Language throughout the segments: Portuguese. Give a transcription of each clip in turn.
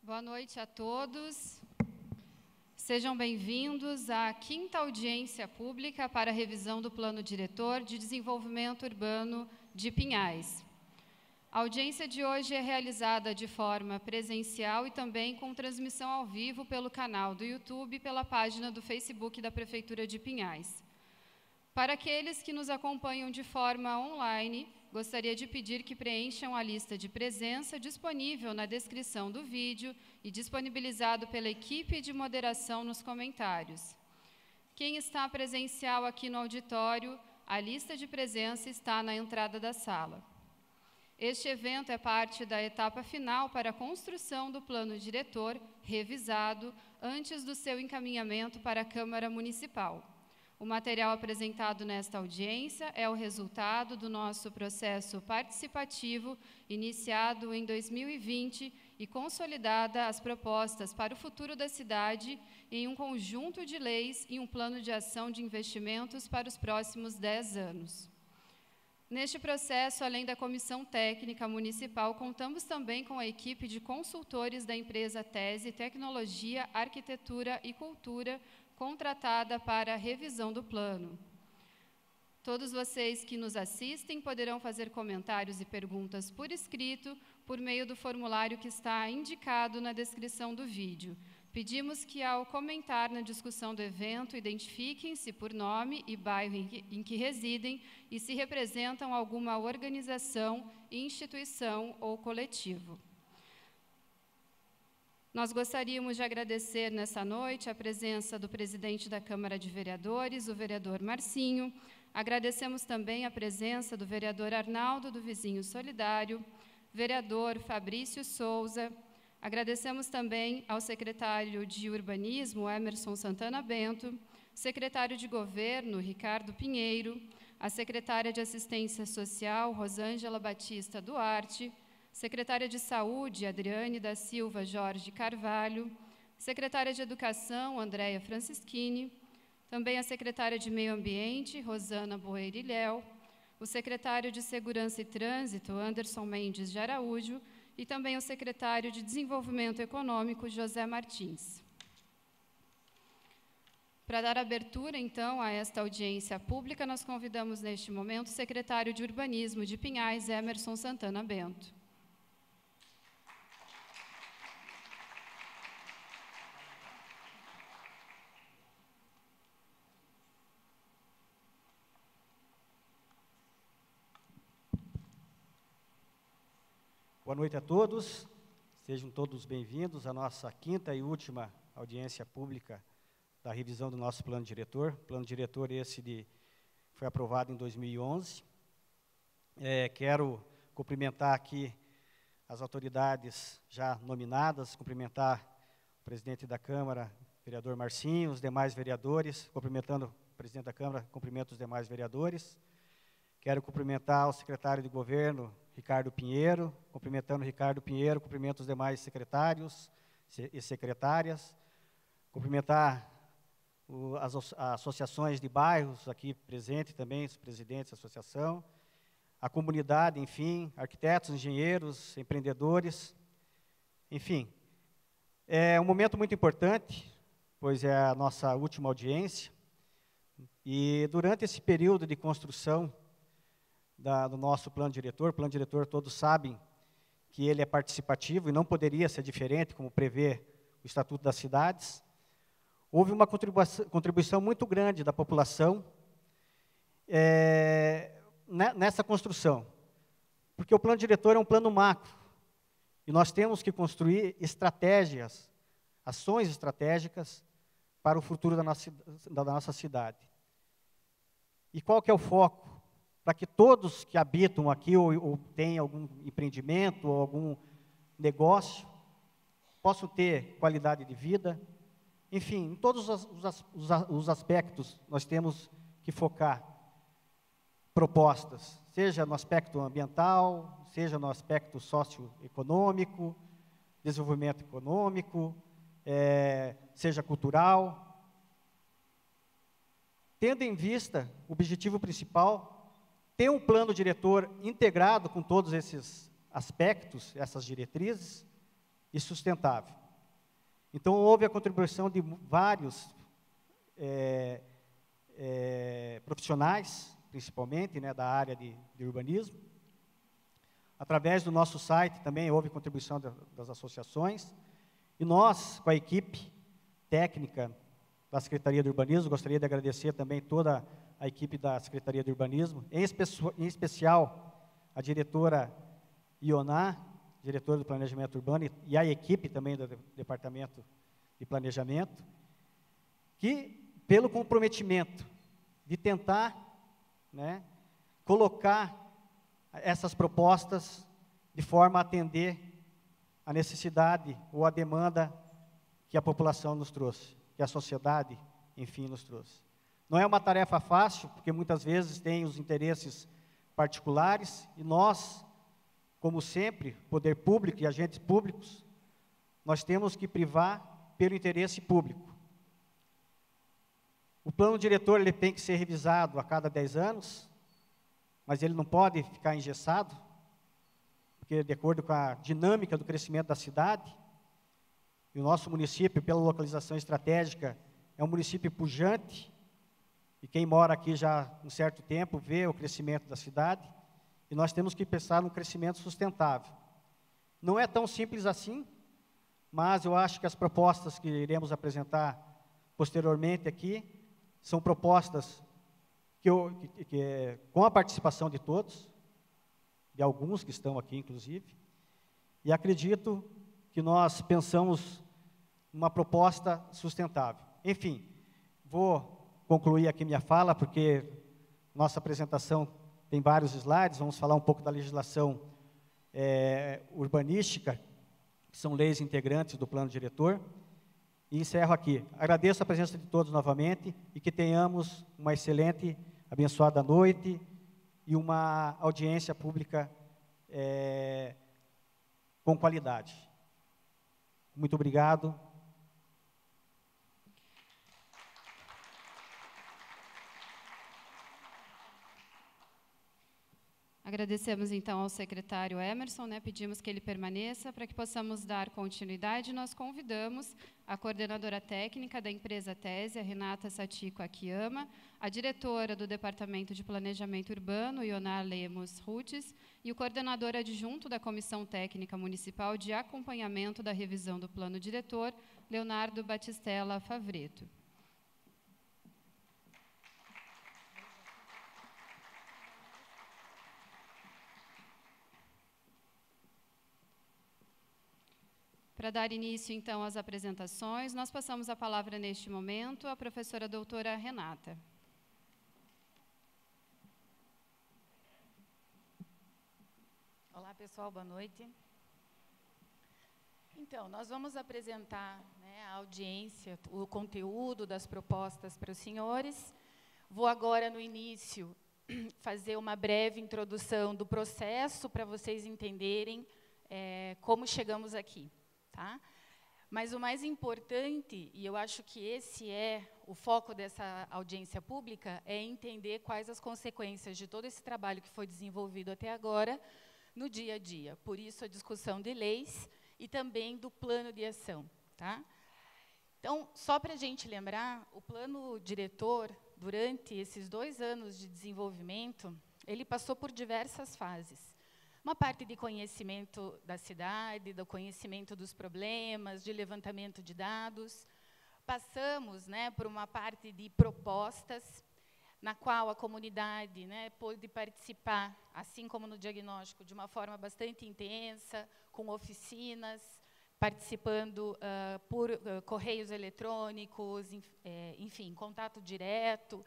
Boa noite a todos. Sejam bem-vindos à 5ª audiência pública para a revisão do Plano Diretor de Desenvolvimento Urbano de Pinhais. A audiência de hoje é realizada de forma presencial e também com transmissão ao vivo pelo canal do YouTube e pela página do Facebook da Prefeitura de Pinhais. Para aqueles que nos acompanham de forma online, gostaria de pedir que preencham a lista de presença disponível na descrição do vídeo e disponibilizado pela equipe de moderação nos comentários. Quem está presencial aqui no auditório, a lista de presença está na entrada da sala. Este evento é parte da etapa final para a construção do plano diretor revisado antes do seu encaminhamento para a Câmara Municipal. O material apresentado nesta audiência é o resultado do nosso processo participativo iniciado em 2020 e consolidada as propostas para o futuro da cidade em um conjunto de leis e um plano de ação de investimentos para os próximos 10 anos. Neste processo, além da Comissão Técnica Municipal, contamos também com a equipe de consultores da empresa Tese Tecnologia, Arquitetura e Cultura, contratada para a revisão do plano. Todos vocês que nos assistem poderão fazer comentários e perguntas por escrito por meio do formulário que está indicado na descrição do vídeo. Pedimos que, ao comentar na discussão do evento, identifiquem-se por nome e bairro em que residem e se representam alguma organização, instituição ou coletivo. Nós gostaríamos de agradecer nessa noite a presença do presidente da Câmara de Vereadores, o vereador Marcinho. Agradecemos também a presença do vereador Arnaldo do Vizinho Solidário, vereador Fabrício Souza. Agradecemos também ao secretário de Urbanismo, Emerson Santana Bento, secretário de Governo, Ricardo Pinheiro, a secretária de Assistência Social, Rosângela Batista Duarte, secretária de Saúde, Adriane da Silva Jorge Carvalho, secretária de Educação, Andréia Francischini, também a secretária de Meio Ambiente, Rosana Boerilhéu, o secretário de Segurança e Trânsito, Anderson Mendes de Araújo, e também o secretário de Desenvolvimento Econômico, José Martins. Para dar abertura, então, a esta audiência pública, nós convidamos neste momento o secretário de Urbanismo de Pinhais, Emerson Santana Bento. Boa noite a todos, sejam todos bem-vindos à nossa 5ª e última audiência pública da revisão do nosso plano diretor. Plano diretor esse foi aprovado em 2011. Quero cumprimentar aqui as autoridades já nominadas, cumprimentar o presidente da Câmara, vereador Marcinho, os demais vereadores, cumprimentando o presidente da Câmara, cumprimento os demais vereadores. Quero cumprimentar o secretário de Governo, Ricardo Pinheiro, cumprimentando o Ricardo Pinheiro, cumprimento os demais secretários e secretárias, cumprimentar as associações de bairros aqui presentes também, os presidentes da associação, a comunidade, enfim, arquitetos, engenheiros, empreendedores, enfim. É um momento muito importante, pois é a nossa última audiência, e durante esse período de construção do nosso plano diretor todos sabem que ele é participativo e não poderia ser diferente, como prevê o Estatuto das Cidades. Houve uma contribuição muito grande da população nessa construção, porque o plano diretor é um plano macro, e nós temos que construir estratégias, ações estratégicas para o futuro da nossa cidade. E qual que é o foco? Para que todos que habitam aqui ou têm algum empreendimento ou algum negócio possam ter qualidade de vida. Enfim, em todos os aspectos nós temos que focar propostas, seja no aspecto ambiental, seja no aspecto socioeconômico, desenvolvimento econômico, seja cultural. Tendo em vista o objetivo principal, ter um plano diretor integrado com todos esses aspectos, essas diretrizes, e sustentável. Então, houve a contribuição de vários profissionais, principalmente, né, da área de urbanismo. Através do nosso site também houve contribuição das associações. E nós, com a equipe técnica da Secretaria de Urbanismo, gostaria de agradecer também toda a equipe da Secretaria de Urbanismo, em especial a diretora Ioná, diretora do Planejamento Urbano, e a equipe também do Departamento de Planejamento, que, pelo comprometimento de tentar, né, colocar essas propostas de forma a atender a necessidade ou a demanda que a população nos trouxe, que a sociedade, enfim, nos trouxe. Não é uma tarefa fácil, porque muitas vezes tem os interesses particulares, e nós, como sempre, poder público e agentes públicos, nós temos que privar pelo interesse público. O plano diretor ele tem que ser revisado a cada 10 anos, mas ele não pode ficar engessado, porque de acordo com a dinâmica do crescimento da cidade, e o nosso município, pela localização estratégica, é um município pujante, e quem mora aqui já há um certo tempo vê o crescimento da cidade, e nós temos que pensar num crescimento sustentável. Não é tão simples assim, mas eu acho que as propostas que iremos apresentar posteriormente aqui são propostas com a participação de todos, de alguns que estão aqui, inclusive, e acredito que nós pensamos numa proposta sustentável. Enfim, vou concluir aqui minha fala, porque nossa apresentação tem vários slides, vamos falar um pouco da legislação urbanística, que são leis integrantes do plano diretor, e encerro aqui. Agradeço a presença de todos novamente, e que tenhamos uma excelente, abençoada noite, e uma audiência pública com qualidade. Muito obrigado. Agradecemos, então, ao secretário Emerson, né, pedimos que ele permaneça para que possamos dar continuidade. Nós convidamos a coordenadora técnica da empresa Tese, a Renata Satico Akiyama, a diretora do Departamento de Planejamento Urbano, Ioná Lemos Rutes, e o coordenador adjunto da Comissão Técnica Municipal de Acompanhamento da Revisão do Plano Diretor, Leonardo Batistella Favreto. Para dar início, então, às apresentações, nós passamos a palavra, neste momento, à professora doutora Renata. Olá, pessoal, boa noite. Então, nós vamos apresentar, né, à audiência o conteúdo das propostas para os senhores. Vou agora, no início, fazer uma breve introdução do processo para vocês entenderem como chegamos aqui. Tá? Mas o mais importante, e eu acho que esse é o foco dessa audiência pública, é entender quais as consequências de todo esse trabalho que foi desenvolvido até agora no dia a dia. Por isso, a discussão de leis e também do plano de ação. Tá? Então, só para a gente lembrar, o plano diretor, durante esses 2 anos de desenvolvimento, ele passou por diversas fases. Uma parte de conhecimento da cidade, do conhecimento dos problemas, de levantamento de dados. Passamos, né, por uma parte de propostas, na qual a comunidade, né, pôde participar, assim como no diagnóstico, de uma forma bastante intensa, com oficinas, participando por correios eletrônicos, enfim, contato direto.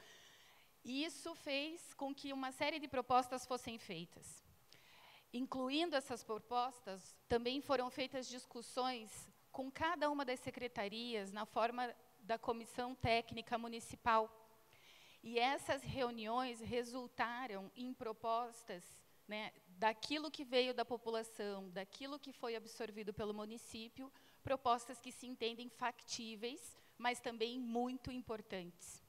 E isso fez com que uma série de propostas fossem feitas. Incluindo essas propostas, também foram feitas discussões com cada uma das secretarias na forma da comissão técnica municipal. E essas reuniões resultaram em propostas, né, daquilo que veio da população, daquilo que foi absorvido pelo município, propostas que se entendem factíveis, mas também muito importantes.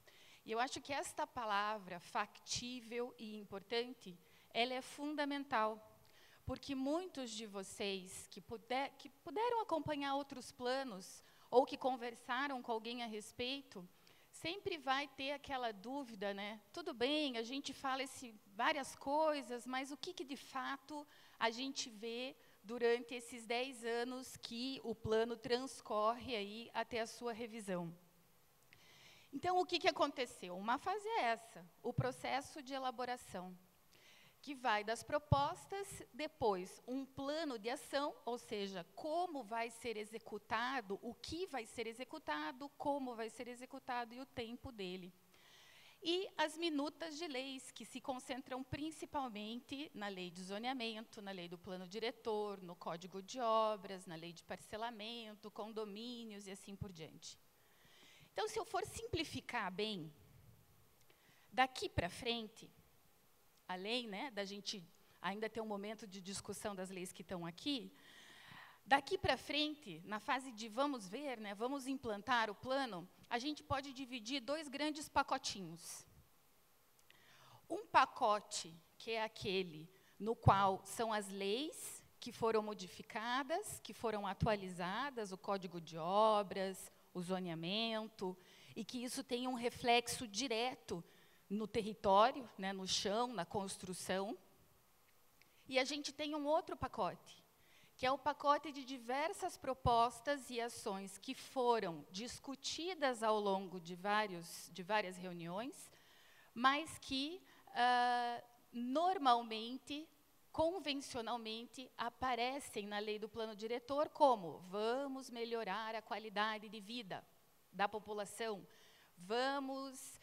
E eu acho que esta palavra, factível e importante, ela é fundamental, porque muitos de vocês que puderam acompanhar outros planos, ou que conversaram com alguém a respeito, sempre vai ter aquela dúvida, né? Tudo bem, a gente fala várias coisas, mas o que de fato a gente vê durante esses 10 anos que o plano transcorre aí até a sua revisão? Então, o que aconteceu? Uma fase é essa, o processo de elaboração, que vai das propostas, depois um plano de ação, ou seja, como vai ser executado, o que vai ser executado, como vai ser executado e o tempo dele. E as minutas de leis, que se concentram principalmente na lei de zoneamento, na lei do plano diretor, no código de obras, na lei de parcelamento, condomínios e assim por diante. Então, se eu for simplificar bem, daqui para frente, além, né, da gente ainda ter um momento de discussão das leis que estão aqui, daqui para frente, na fase de vamos ver, né, vamos implantar o plano, a gente pode dividir 2 grandes pacotinhos. Um pacote, que é aquele no qual são as leis que foram modificadas, que foram atualizadas, o código de obras, o zoneamento, e que isso tem um reflexo direto no território, né, no chão, na construção. E a gente tem um outro pacote, que é o pacote de diversas propostas e ações que foram discutidas ao longo de várias reuniões, mas que, normalmente, convencionalmente, aparecem na lei do plano diretor como: vamos melhorar a qualidade de vida da população, vamos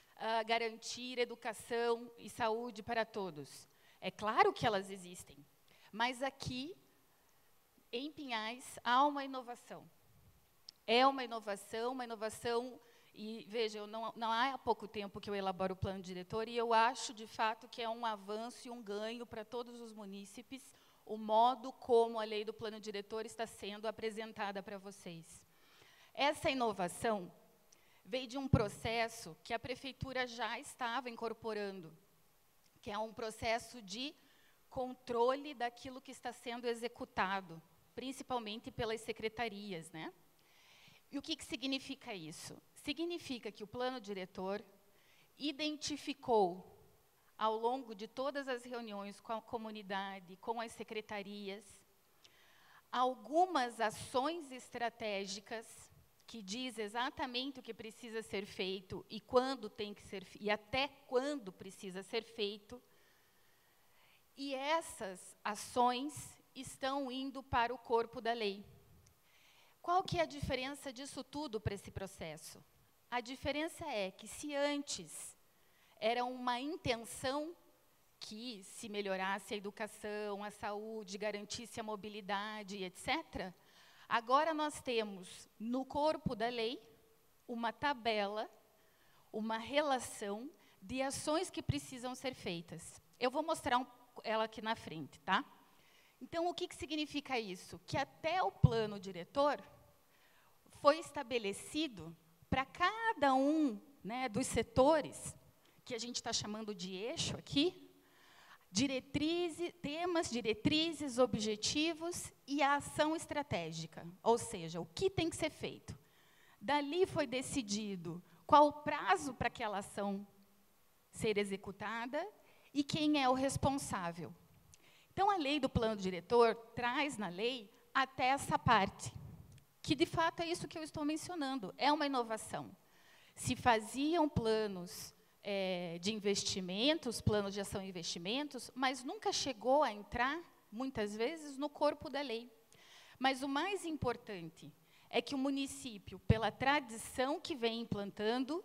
garantir educação e saúde para todos. É claro que elas existem, mas aqui, em Pinhais, há uma inovação. É uma inovação, e veja, não há pouco tempo que eu elaboro o plano diretor, e eu acho, de fato, que é um avanço e um ganho para todos os munícipes, o modo como a lei do plano diretor está sendo apresentada para vocês. Essa inovação veio de um processo que a prefeitura já estava incorporando, que é um processo de controle daquilo que está sendo executado, principalmente pelas secretarias, né? E o que significa isso? Significa que o plano diretor identificou, ao longo de todas as reuniões com a comunidade, com as secretarias, algumas ações estratégicas que diz exatamente o que precisa ser feito e quando tem que ser, e até quando precisa ser feito. E essas ações estão indo para o corpo da lei. Qual que é a diferença disso tudo para esse processo? A diferença é que, se antes era uma intenção que se melhorasse a educação, a saúde, garantisse a mobilidade, etc., agora nós temos, no corpo da lei, uma tabela, uma relação de ações que precisam ser feitas. Eu vou mostrar ela aqui na frente, tá? Então, o que significa isso? Que até o plano diretor foi estabelecido para cada um, né, dos setores, que a gente está chamando de eixo aqui, temas, diretrizes, objetivos e a ação estratégica, ou seja, o que tem que ser feito. Dali foi decidido qual o prazo para aquela ação ser executada e quem é o responsável. Então, a lei do plano diretor traz na lei até essa parte, que, de fato, é isso que eu estou mencionando, é uma inovação. Se faziam planos de investimentos, planos de ação e investimentos, mas nunca chegou a entrar, muitas vezes, no corpo da lei. Mas o mais importante é que o município, pela tradição que vem implantando,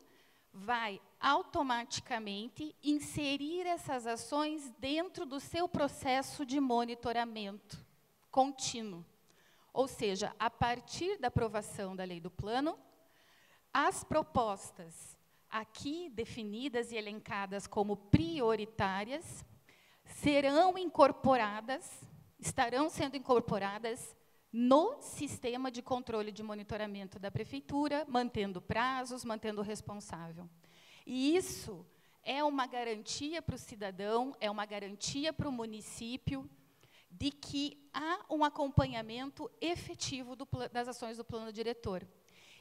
vai automaticamente inserir essas ações dentro do seu processo de monitoramento contínuo. Ou seja, a partir da aprovação da lei do plano, as propostas aqui definidas e elencadas como prioritárias serão incorporadas, estarão sendo incorporadas no sistema de controle de monitoramento da prefeitura, mantendo prazos, mantendo o responsável. E isso é uma garantia para o cidadão, é uma garantia para o município de que há um acompanhamento efetivo das ações do plano diretor.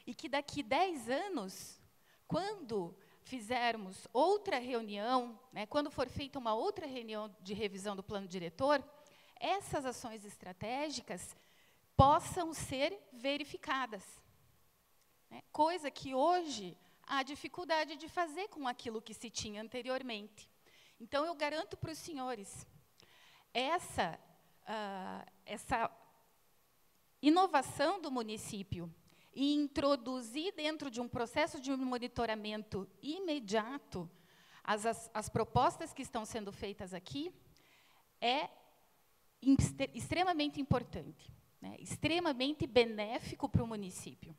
e que daqui 10 anos, quando fizermos outra reunião, né, quando for feita uma outra reunião de revisão do plano diretor, essas ações estratégicas possam ser verificadas, né, coisa que hoje há dificuldade de fazer com aquilo que se tinha anteriormente. Então, eu garanto para os senhores, essa inovação do município e introduzir dentro de um processo de monitoramento imediato as propostas que estão sendo feitas aqui é extremamente importante, né, extremamente benéfico para o município.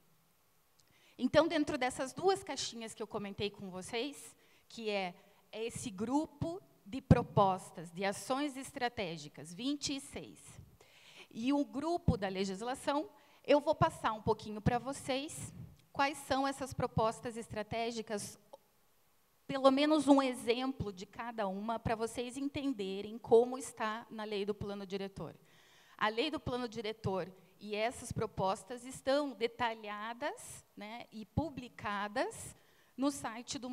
Então, dentro dessas duas caixinhas que eu comentei com vocês, que é esse grupo de propostas, de ações estratégicas, 26, e o grupo da legislação, eu vou passar um pouquinho para vocês quais são essas propostas estratégicas, pelo menos um exemplo de cada uma, para vocês entenderem como está na lei do plano diretor. A lei do plano diretor e essas propostas estão detalhadas, né, e publicadas no site do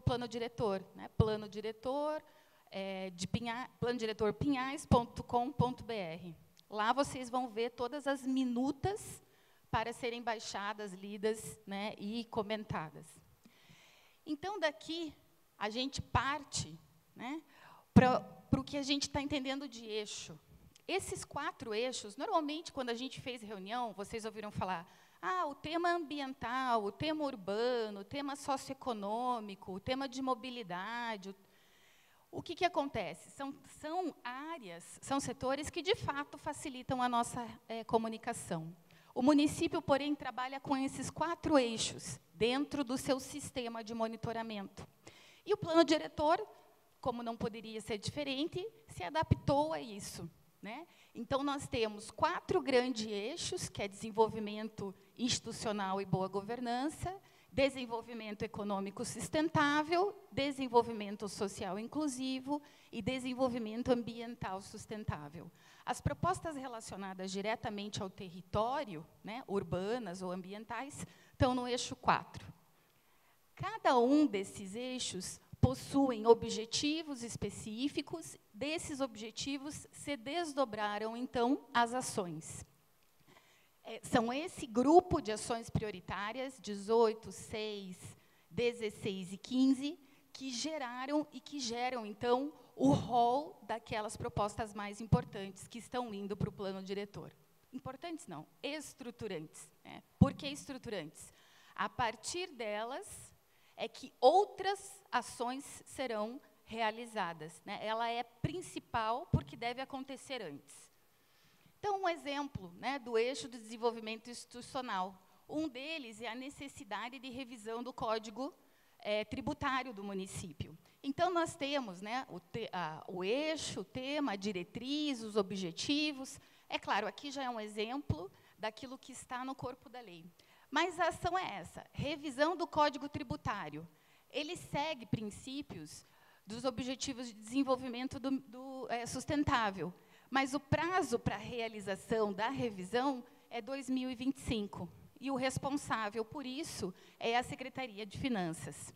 plano diretor, né, planodiretorpinhais.com.br. Lá vocês vão ver todas as minutas para serem baixadas, lidas, né, e comentadas. Então, daqui, a gente parte, né, para o que a gente está entendendo de eixo. Esses 4 eixos, normalmente, quando a gente fez reunião, vocês ouviram falar, o tema ambiental, o tema urbano, o tema socioeconômico, o tema de mobilidade. O que acontece? São áreas, são setores que, de fato, facilitam a nossa comunicação. O município, porém, trabalha com esses 4 eixos dentro do seu sistema de monitoramento. E o plano diretor, como não poderia ser diferente, se adaptou a isso, né? Então, nós temos 4 grandes eixos, que é desenvolvimento institucional e boa governança, desenvolvimento econômico sustentável, desenvolvimento social inclusivo e desenvolvimento ambiental sustentável. As propostas relacionadas diretamente ao território, né, urbanas ou ambientais, estão no eixo 4. Cada um desses eixos possuem objetivos específicos, desses objetivos se desdobraram, então, as ações. São esse grupo de ações prioritárias, 18, 6, 16 e 15, que geraram e que geram, então, o rol daquelas propostas mais importantes que estão indo para o plano diretor. Importantes não, estruturantes, né? Por que estruturantes? A partir delas é que outras ações serão realizadas, né? Ela é principal porque deve acontecer antes. Então, um exemplo, né, do eixo do desenvolvimento institucional. Um deles é a necessidade de revisão do Código Tributário do município. Então, nós temos, né, o eixo, o tema, a diretriz, os objetivos. É claro, aqui já é um exemplo daquilo que está no corpo da lei. Mas a ação é essa, revisão do Código Tributário. Ele segue princípios dos Objetivos de Desenvolvimento Sustentável, mas o prazo para a realização da revisão é 2025, e o responsável por isso é a Secretaria de Finanças.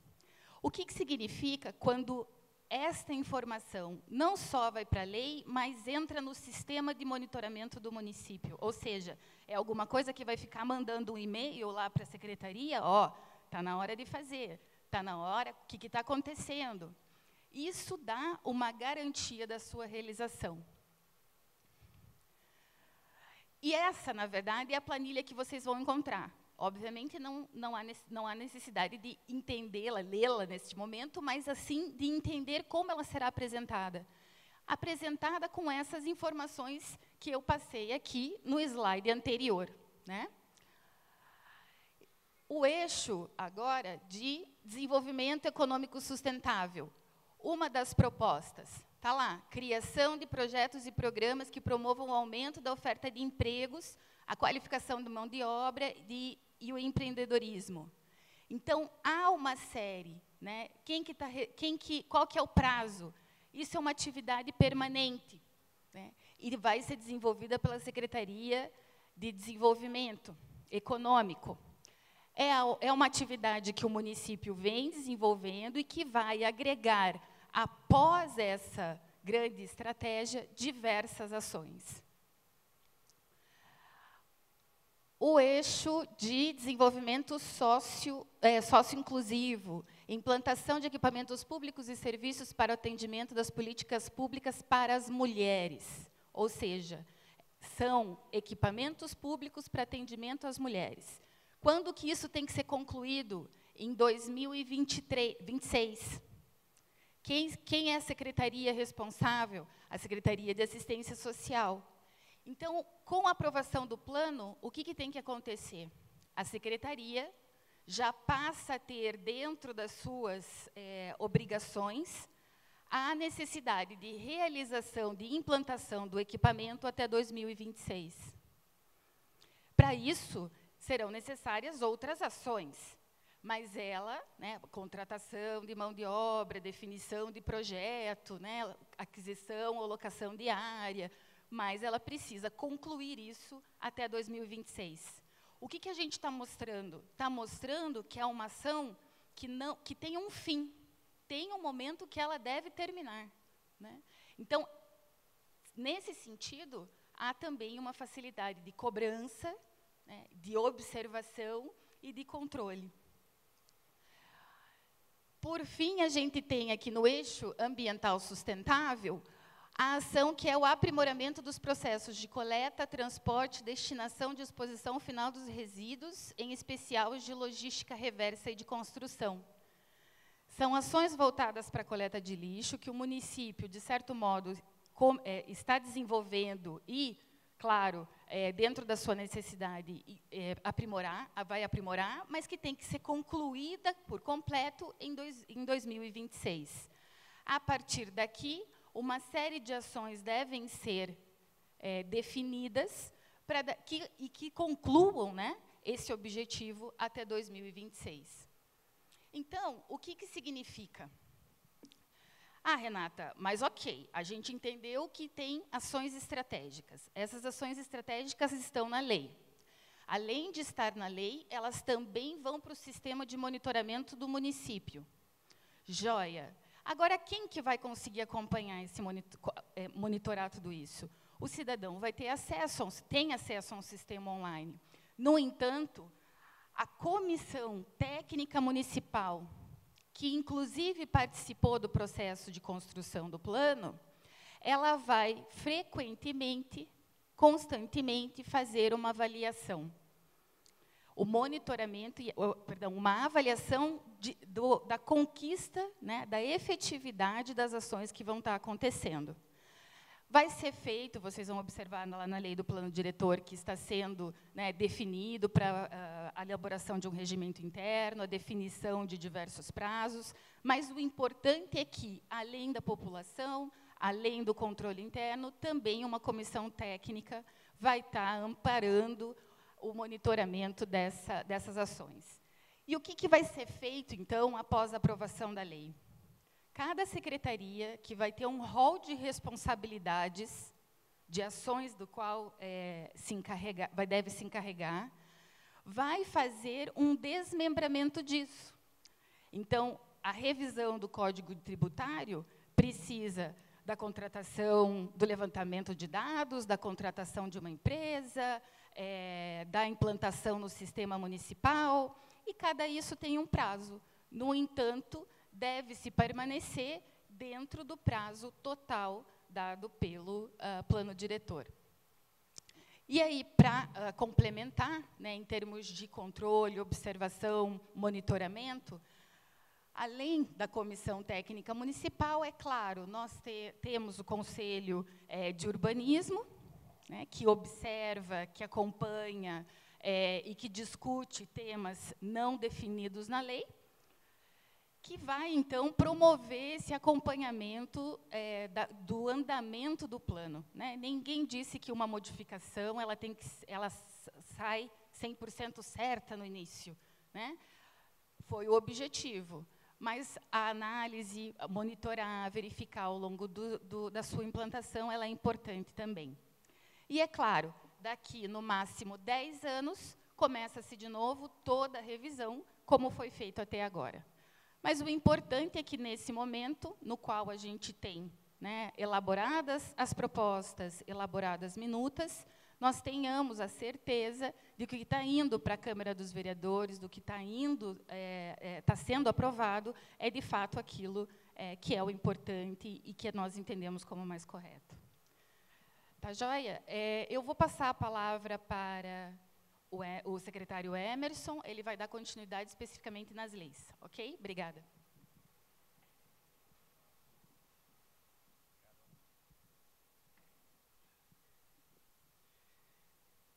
O que significa quando esta informação não só vai para a lei, mas entra no sistema de monitoramento do município? Ou seja, é alguma coisa que vai ficar mandando um e-mail lá para a secretaria, está na hora de fazer, está na hora, o que está acontecendo? Isso dá uma garantia da sua realização. E essa, na verdade, é a planilha que vocês vão encontrar. Obviamente, não há necessidade de entendê-la, lê-la neste momento, mas, assim, de entender como ela será apresentada. Apresentada com essas informações que eu passei aqui no slide anterior, né? O eixo, agora, de desenvolvimento econômico sustentável. Uma das propostas, está lá, criação de projetos e programas que promovam o aumento da oferta de empregos, a qualificação de mão de obra e o empreendedorismo. Então, há uma série, né? Qual que é o prazo? Isso é uma atividade permanente, né? E vai ser desenvolvida pela Secretaria de Desenvolvimento Econômico. É uma atividade que o município vem desenvolvendo e que vai agregar, após essa grande estratégia, diversas ações. O eixo de desenvolvimento sócio-inclusivo, implantação de equipamentos públicos e serviços para o atendimento das políticas públicas para as mulheres, ou seja, são equipamentos públicos para atendimento às mulheres. Quando que isso tem que ser concluído? Em 2026. Quem é a secretaria responsável? A Secretaria de Assistência Social. Então, com a aprovação do plano, o que tem que acontecer? A secretaria já passa a ter, dentro das suas obrigações, a necessidade de realização, de implantação do equipamento até 2026. Para isso, serão necessárias outras ações, mas ela, contratação de mão de obra, definição de projeto, aquisição ou locação de área, mas ela precisa concluir isso até 2026. O que a gente está mostrando? Está mostrando que é uma ação que tem um fim, tem um momento que ela deve terminar. Então, nesse sentido, há também uma facilidade de cobrança, de observação e de controle. Por fim, a gente tem aqui no eixo ambiental sustentável a ação que é o aprimoramento dos processos de coleta, transporte, destinação, disposição final dos resíduos, em especial os de logística reversa e de construção. São ações voltadas para a coleta de lixo que o município, de certo modo, está desenvolvendo e, claro, dentro da sua necessidade, vai aprimorar, mas que tem que ser concluída por completo em 2026. A partir daqui, uma série de ações devem ser definidas e que concluam esse objetivo até 2026. Então, o que significa? Ah, Renata, mas ok, a gente entendeu que tem ações estratégicas. Essas ações estratégicas estão na lei. Além de estar na lei, elas também vão para o sistema de monitoramento do município. Joia. Agora, quem que vai conseguir acompanhar monitorar tudo isso? O cidadão vai ter acesso, tem acesso a um sistema online. No entanto, a Comissão Técnica Municipal, que inclusive participou do processo de construção do plano, ela vai frequentemente, constantemente, fazer uma avaliação. O monitoramento, uma avaliação da conquista, da efetividade das ações que vão estar acontecendo. Vai ser feito, vocês vão observar lá na lei do plano diretor, que está sendo definido para a elaboração de um regimento interno, a definição de diversos prazos, mas o importante é que, além da população, além do controle interno, também uma comissão técnica vai estar amparando o monitoramento dessas ações. E o que vai ser feito, então, após a aprovação da lei? Cada secretaria, que vai ter um rol de responsabilidades, de ações do qual deve se encarregar, vai fazer um desmembramento disso. Então, a revisão do Código Tributário precisa da contratação, do levantamento de dados, da contratação de uma empresa, da implantação no sistema municipal, e cada isso tem um prazo. No entanto, deve-se permanecer dentro do prazo total dado pelo plano diretor. E aí, para complementar, em termos de controle, observação, monitoramento, além da Comissão Técnica Municipal, é claro, nós temos o Conselho de Urbanismo, que observa, que acompanha e que discute temas não definidos na lei, que vai, então, promover esse acompanhamento do andamento do plano. Ninguém disse que uma modificação ela sai 100% certa no início. Foi o objetivo. Mas a análise, monitorar, verificar ao longo da sua implantação, ela é importante também. E, é claro, daqui, no máximo, 10 anos, começa-se de novo toda a revisão, como foi feito até agora. Mas o importante é que, nesse momento, no qual a gente tem, né, elaboradas as propostas, elaboradas minutas, nós tenhamos a certeza de que o que está indo para a Câmara dos Vereadores, do que está sendo aprovado, é, de fato, aquilo que é o importante e que nós entendemos como mais correto. Tá joia? Eu vou passar a palavra para o secretário Emerson, ele vai dar continuidade especificamente nas leis, ok? Obrigada.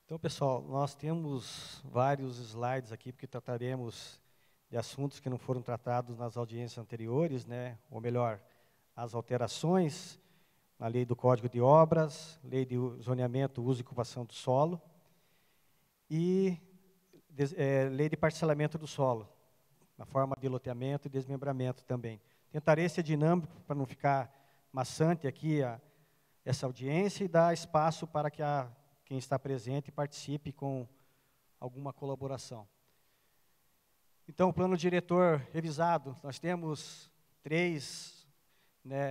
Então, pessoal, nós temos vários slides aqui, porque trataremos de assuntos que não foram tratados nas audiências anteriores, né? Ou melhor, as alterações na lei do Código de Obras, lei de zoneamento, uso e ocupação do solo, e lei de parcelamento do solo, na forma de loteamento e desmembramento também. Tentarei ser dinâmico para não ficar maçante aqui essa audiência e dar espaço para que quem está presente participe com alguma colaboração. Então, o plano diretor revisado, nós temos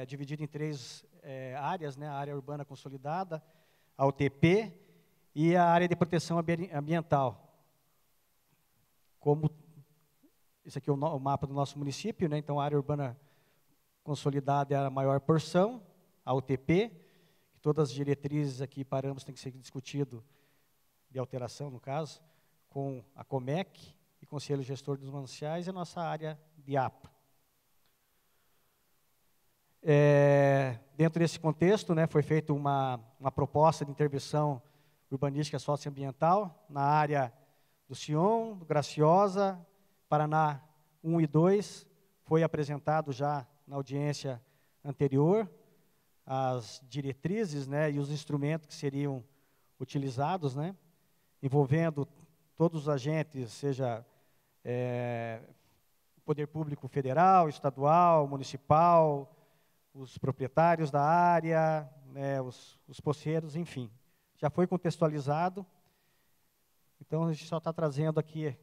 dividido em três áreas, né? A área urbana consolidada, a UTP e a área de proteção ambiental. Como esse aqui é o mapa do nosso município, né? Então a área urbana consolidada é a maior porção, a UTP, que todas as diretrizes aqui, parâmetros, têm que ser discutido, de alteração no caso, com a COMEC e Conselho Gestor dos Mananciais, e a nossa área de APA. Dentro desse contexto, né, foi feita uma proposta de intervenção urbanística socioambiental na área do Sion, do Graciosa, Paraná 1 e 2, foi apresentado já na audiência anterior, as diretrizes, né, e os instrumentos que seriam utilizados, né, envolvendo todos os agentes, seja poder público federal, estadual, municipal, os proprietários da área, né, os poceiros, enfim. Já foi contextualizado, então a gente só está trazendo aqui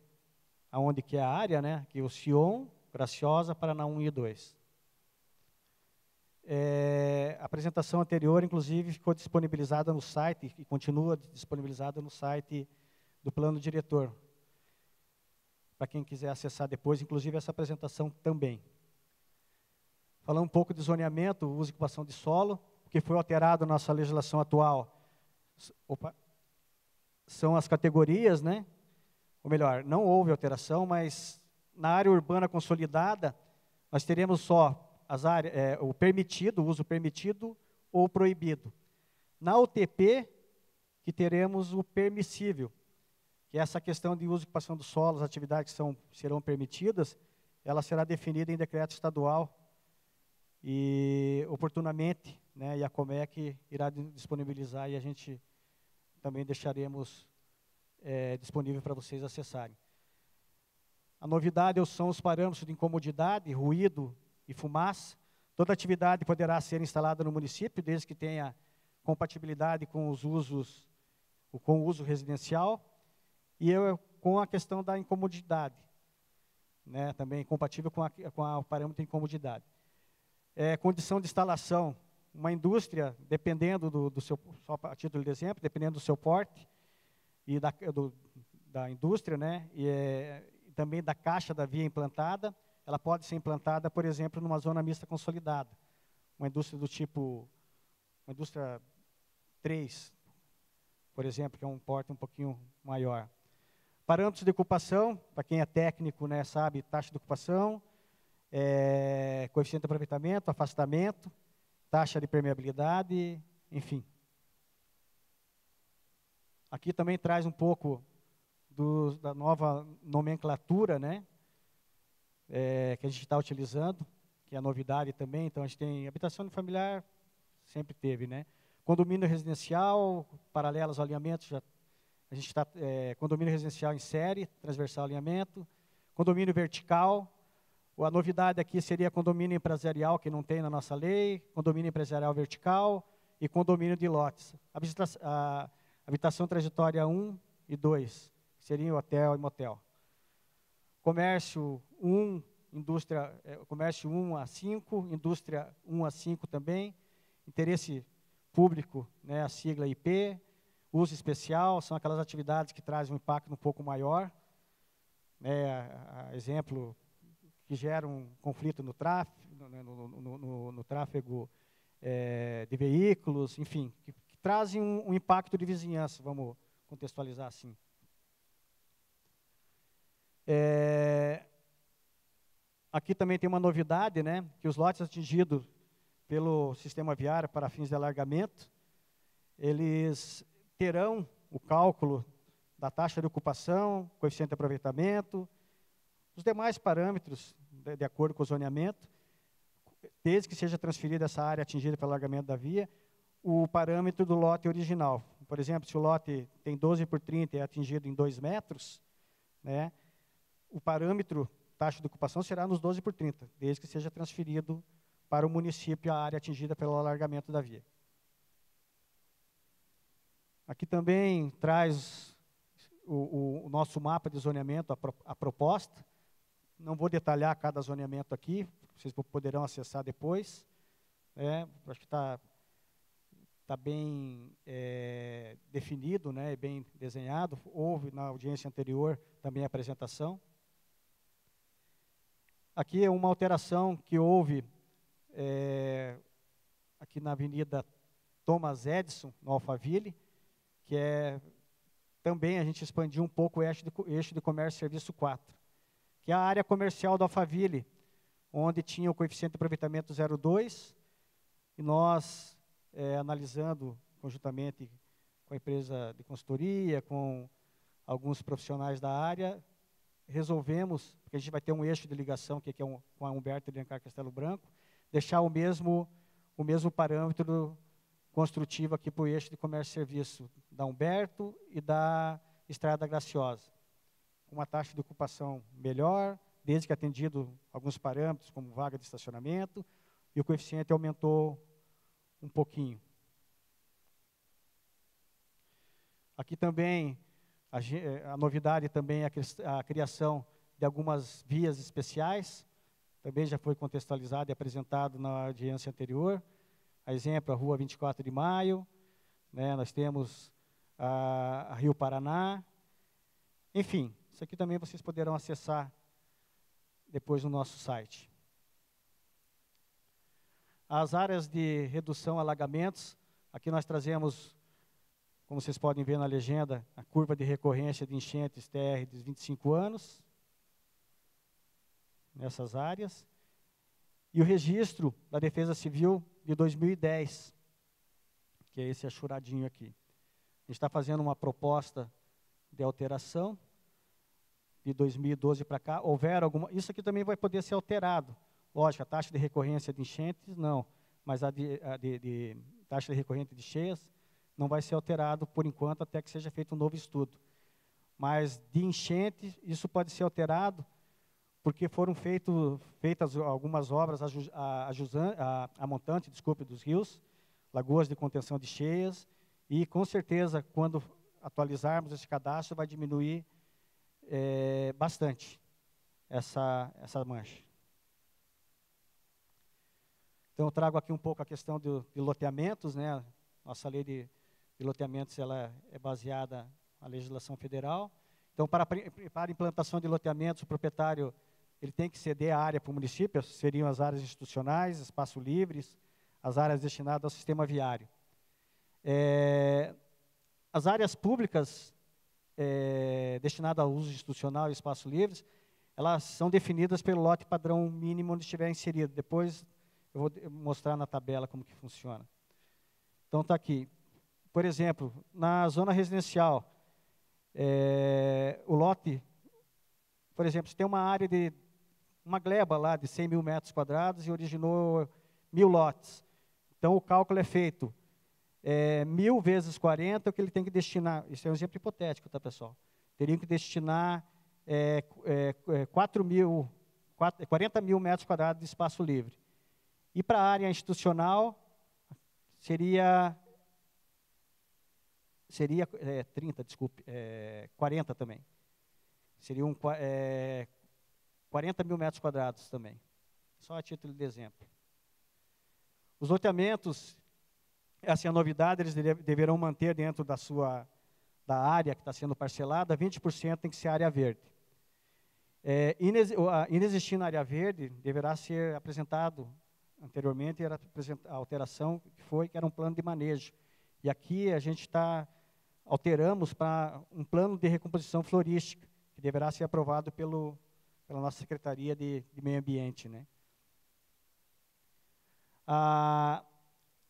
aonde que é a área, né, aqui o Sion, Graciosa, Paraná 1 e 2. A apresentação anterior, inclusive, ficou disponibilizada no site, e continua disponibilizada no site do plano diretor, para quem quiser acessar depois, inclusive essa apresentação também. Falando um pouco de zoneamento, uso e ocupação de solo, que foi alterado na nossa legislação atual. São as categorias, né? Ou melhor, não houve alteração, mas na área urbana consolidada, nós teremos só as áreas, o permitido, o uso permitido ou proibido. Na UTP, que teremos o permissível, que é essa questão de uso e ocupação do solo, as atividades que serão permitidas, ela será definida em decreto estadual e, oportunamente, né, e a COMEC irá disponibilizar e a gente também deixaremos disponível para vocês acessarem. A novidade são os parâmetros de incomodidade, ruído e fumaça. Toda atividade poderá ser instalada no município, desde que tenha compatibilidade com os usos, com o uso residencial, e com a questão da incomodidade, né, também compatível com o parâmetro de incomodidade. Condição de instalação, uma indústria, dependendo do seu, só a título de exemplo, dependendo do seu porte e da indústria, né, e também da caixa da via implantada, ela pode ser implantada, por exemplo, numa zona mista consolidada, uma indústria do tipo, uma indústria 3, por exemplo, que é um porte um pouquinho maior. Parâmetros de ocupação, para quem é técnico, né, sabe, taxa de ocupação, coeficiente de aproveitamento, afastamento, taxa de permeabilidade, enfim. Aqui também traz um pouco da nova nomenclatura, né, que a gente está utilizando, que é a novidade também. Então, a gente tem habitação familiar, sempre teve, né? Condomínio residencial, paralelos ao alinhamento, a gente está, condomínio residencial em série, transversal alinhamento, condomínio vertical. A novidade aqui seria condomínio empresarial, que não tem na nossa lei, condomínio empresarial vertical e condomínio de lotes. A habitação transitória 1 e 2, seria hotel e motel. Comércio 1, comércio 1 a 5, indústria 1 a 5 também, interesse público, né, a sigla IP, uso especial, são aquelas atividades que trazem um impacto um pouco maior, né, exemplo, que gera um conflito no tráfego, no tráfego de veículos, enfim, que trazem um impacto de vizinhança, vamos contextualizar assim. Aqui também tem uma novidade, né, que os lotes atingidos pelo sistema viário para fins de alargamento, eles terão o cálculo da taxa de ocupação, coeficiente de aproveitamento, os demais parâmetros de acordo com o zoneamento, desde que seja transferida essa área atingida pelo alargamento da via, o parâmetro do lote original. Por exemplo, se o lote tem 12 por 30 e é atingido em 2 metros, né, o parâmetro taxa de ocupação será nos 12 por 30, desde que seja transferido para o município a área atingida pelo alargamento da via. Aqui também traz o nosso mapa de zoneamento, a proposta. Não vou detalhar cada zoneamento aqui, vocês poderão acessar depois. Acho que está bem definido, né, bem desenhado. Houve na audiência anterior também a apresentação. Aqui é uma alteração que houve aqui na Avenida Thomas Edison, no Alphaville, que também a gente expandiu um pouco o eixo de comércio e serviço 4, que é a área comercial do Alphaville, onde tinha o coeficiente de aproveitamento 0,2, e nós, analisando conjuntamente com a empresa de consultoria, com alguns profissionais da área, resolvemos, porque a gente vai ter um eixo de ligação, que é com a Humberto de Alencar Castelo Branco, deixar o mesmo parâmetro construtivo aqui para o eixo de comércio e serviço da Humberto e da Estrada Graciosa. Uma taxa de ocupação melhor, desde que atendido alguns parâmetros, como vaga de estacionamento, e o coeficiente aumentou um pouquinho. Aqui também, a novidade também é a criação de algumas vias especiais, também já foi contextualizado e apresentado na audiência anterior. A exemplo, a Rua 24 de Maio, né, nós temos a Rio Paraná. Enfim, isso aqui também vocês poderão acessar depois no nosso site. As áreas de redução a alagamentos, aqui nós trazemos, como vocês podem ver na legenda, a curva de recorrência de enchentes TR de 25 anos, nessas áreas, e o registro da Defesa Civil de 2010, que é esse achuradinho aqui. A gente está fazendo uma proposta de alteração, de 2012 para cá, isso aqui também vai poder ser alterado. Lógico, a taxa de recorrência de enchentes, não, mas a de taxa de recorrência de cheias não vai ser alterado por enquanto, até que seja feito um novo estudo. Mas de enchente, isso pode ser alterado, porque foram feitas algumas obras a montante, dos rios, lagoas de contenção de cheias, e com certeza, quando atualizarmos esse cadastro, vai diminuir bastante essa mancha. Então, eu trago aqui um pouco a questão de loteamentos, né? Nossa lei de loteamentos ela é baseada na legislação federal. Então, para a implantação de loteamentos, o proprietário ele tem que ceder a área para o município, seriam as áreas institucionais, espaços livres, as áreas destinadas ao sistema viário. As áreas públicas destinadas ao uso institucional e espaços livres, elas são definidas pelo lote padrão mínimo onde estiver inserido. Depois eu vou mostrar na tabela como que funciona. Então, está aqui. Por exemplo, na zona residencial, o lote, por exemplo, se tem uma área de uma gleba lá de 100 mil metros quadrados e originou 1000 lotes. Então, o cálculo é feito 1000 vezes 40, o que ele tem que destinar, isso é um exemplo hipotético, tá, pessoal? Teriam que destinar 40 mil metros quadrados de espaço livre. E para a área institucional, seria 40 também. Seriam 40 mil metros quadrados também, só a título de exemplo. Os loteamentos, essa é a novidade, eles deverão manter dentro da área que está sendo parcelada, 20% tem que ser área verde. Inexistindo área verde, deverá ser apresentado, anteriormente era a alteração que era um plano de manejo. E aqui a gente alteramos para um plano de recomposição florística, que deverá ser aprovado pela nossa Secretaria de Meio Ambiente, né?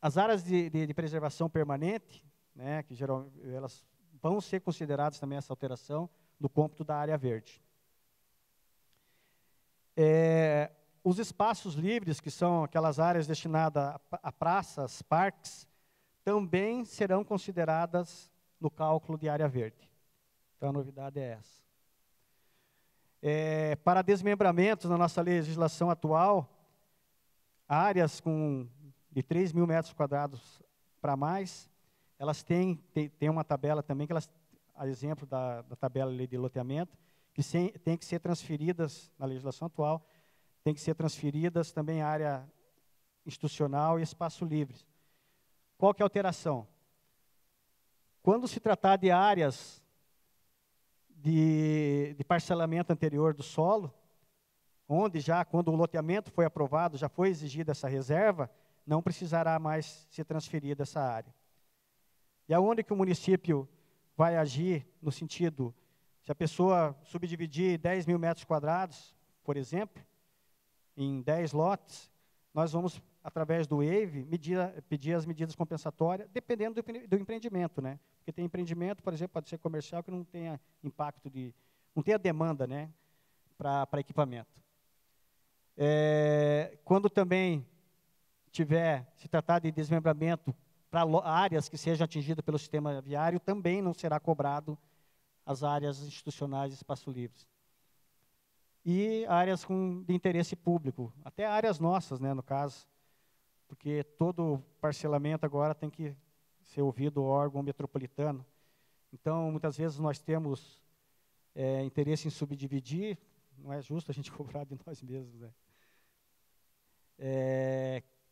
As áreas de preservação permanente, né, que geralmente elas vão ser consideradas também essa alteração no cômputo da área verde. Os espaços livres, que são aquelas áreas destinadas a praças, parques, também serão consideradas no cálculo de área verde. Então, a novidade é essa. Para desmembramentos, na nossa legislação atual, áreas de 3 mil metros quadrados para mais, elas têm uma tabela também, a exemplo da tabela de loteamento, que tem que ser transferidas, na legislação atual, tem que ser transferidas também área institucional e espaço livre. Qual que é a alteração? Quando se tratar de áreas de parcelamento anterior do solo, onde quando o loteamento foi aprovado, já foi exigida essa reserva, não precisará mais ser transferida essa área. E aonde que o município vai agir no sentido, se a pessoa subdividir 10 mil metros quadrados, por exemplo, em 10 lotes, nós vamos, através do EIV, pedir as medidas compensatórias, dependendo do empreendimento, né? Porque tem empreendimento, por exemplo, pode ser comercial, que não tenha impacto não tenha demanda, né, para equipamento. Quando também se tratar de desmembramento para áreas que sejam atingidas pelo sistema viário, também não será cobrado as áreas institucionais de espaço livres. E áreas de interesse público, até áreas nossas, né, no caso, porque todo parcelamento agora tem que ser ouvido o órgão metropolitano. Então, muitas vezes nós temos interesse em subdividir, não é justo a gente cobrar de nós mesmos, né?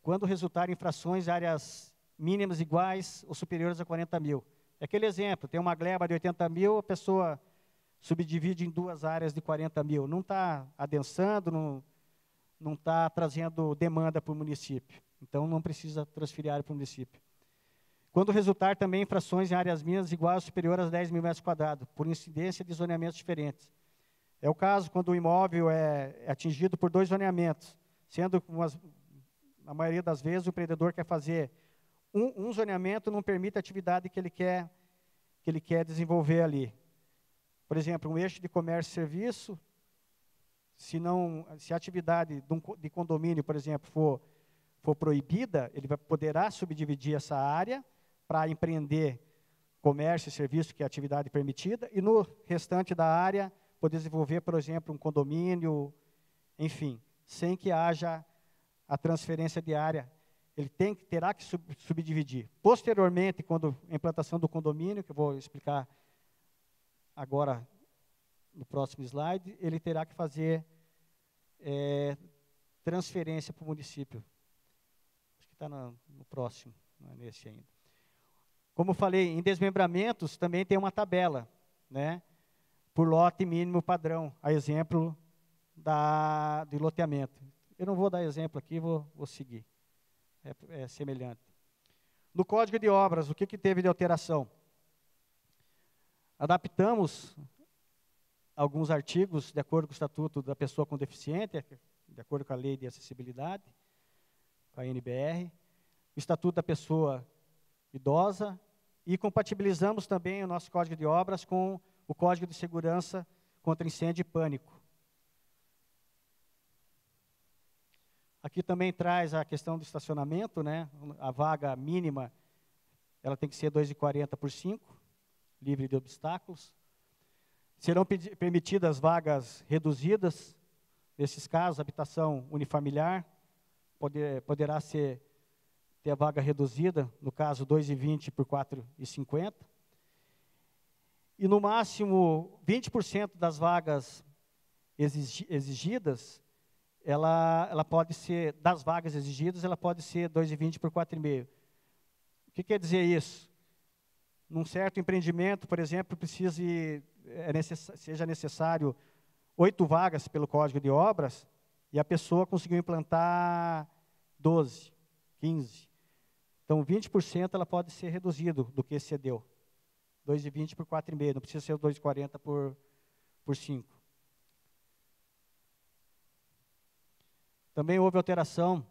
Quando resultarem infrações em áreas mínimas iguais ou superiores a 40 mil. É aquele exemplo, tem uma gleba de 80 mil, a pessoa subdivide em 2 áreas de 40 mil. Não está adensando, não está trazendo demanda para o município. Então, não precisa transferir área para o município. Quando resultar também infrações em áreas mínimas iguais ou superiores a 10 mil metros quadrados, por incidência de zoneamentos diferentes. É o caso quando o imóvel é atingido por 2 zoneamentos, sendo que na maioria das vezes o empreendedor quer fazer um zoneamento, não permite a atividade que ele quer desenvolver ali. Por exemplo, um eixo de comércio e serviço, se a atividade de condomínio, por exemplo, for proibida, ele poderá subdividir essa área para empreender comércio e serviço, que é a atividade permitida, e no restante da área poder desenvolver, por exemplo, um condomínio, enfim, sem que haja a transferência de área. Ele terá que subdividir. Posteriormente, quando a implantação do condomínio, que eu vou explicar agora no próximo slide, ele terá que fazer transferência para o município. Acho que está no próximo, não é nesse ainda. Como eu falei, em desmembramentos também tem uma tabela, né, por lote mínimo padrão, a exemplo de loteamento. Eu não vou dar exemplo aqui, vou seguir. É semelhante. No Código de Obras, o que teve de alteração? Adaptamos alguns artigos de acordo com o Estatuto da Pessoa com Deficiência, de acordo com a Lei de Acessibilidade, com a NBR, o Estatuto da Pessoa Idosa, e compatibilizamos também o nosso Código de Obras com o Código de Segurança contra Incêndio e Pânico. Aqui também traz a questão do estacionamento, né? A vaga mínima, ela tem que ser 2,40 por 5, livre de obstáculos. Serão permitidas vagas reduzidas, nesses casos, habitação unifamiliar, poderá ter a vaga reduzida, no caso 2,20 por 4,50. e no máximo 20% das vagas exigidas, ela pode ser, das vagas exigidas, ela pode ser 2,20 por 4,5. O que quer dizer isso? Num certo empreendimento, por exemplo, seja necessário 8 vagas pelo Código de Obras, e a pessoa conseguiu implantar 12, 15. Então, 20% ela pode ser reduzido do que excedeu. 2,20 por 4,5, não precisa ser 2,40 por 5. Também houve alteração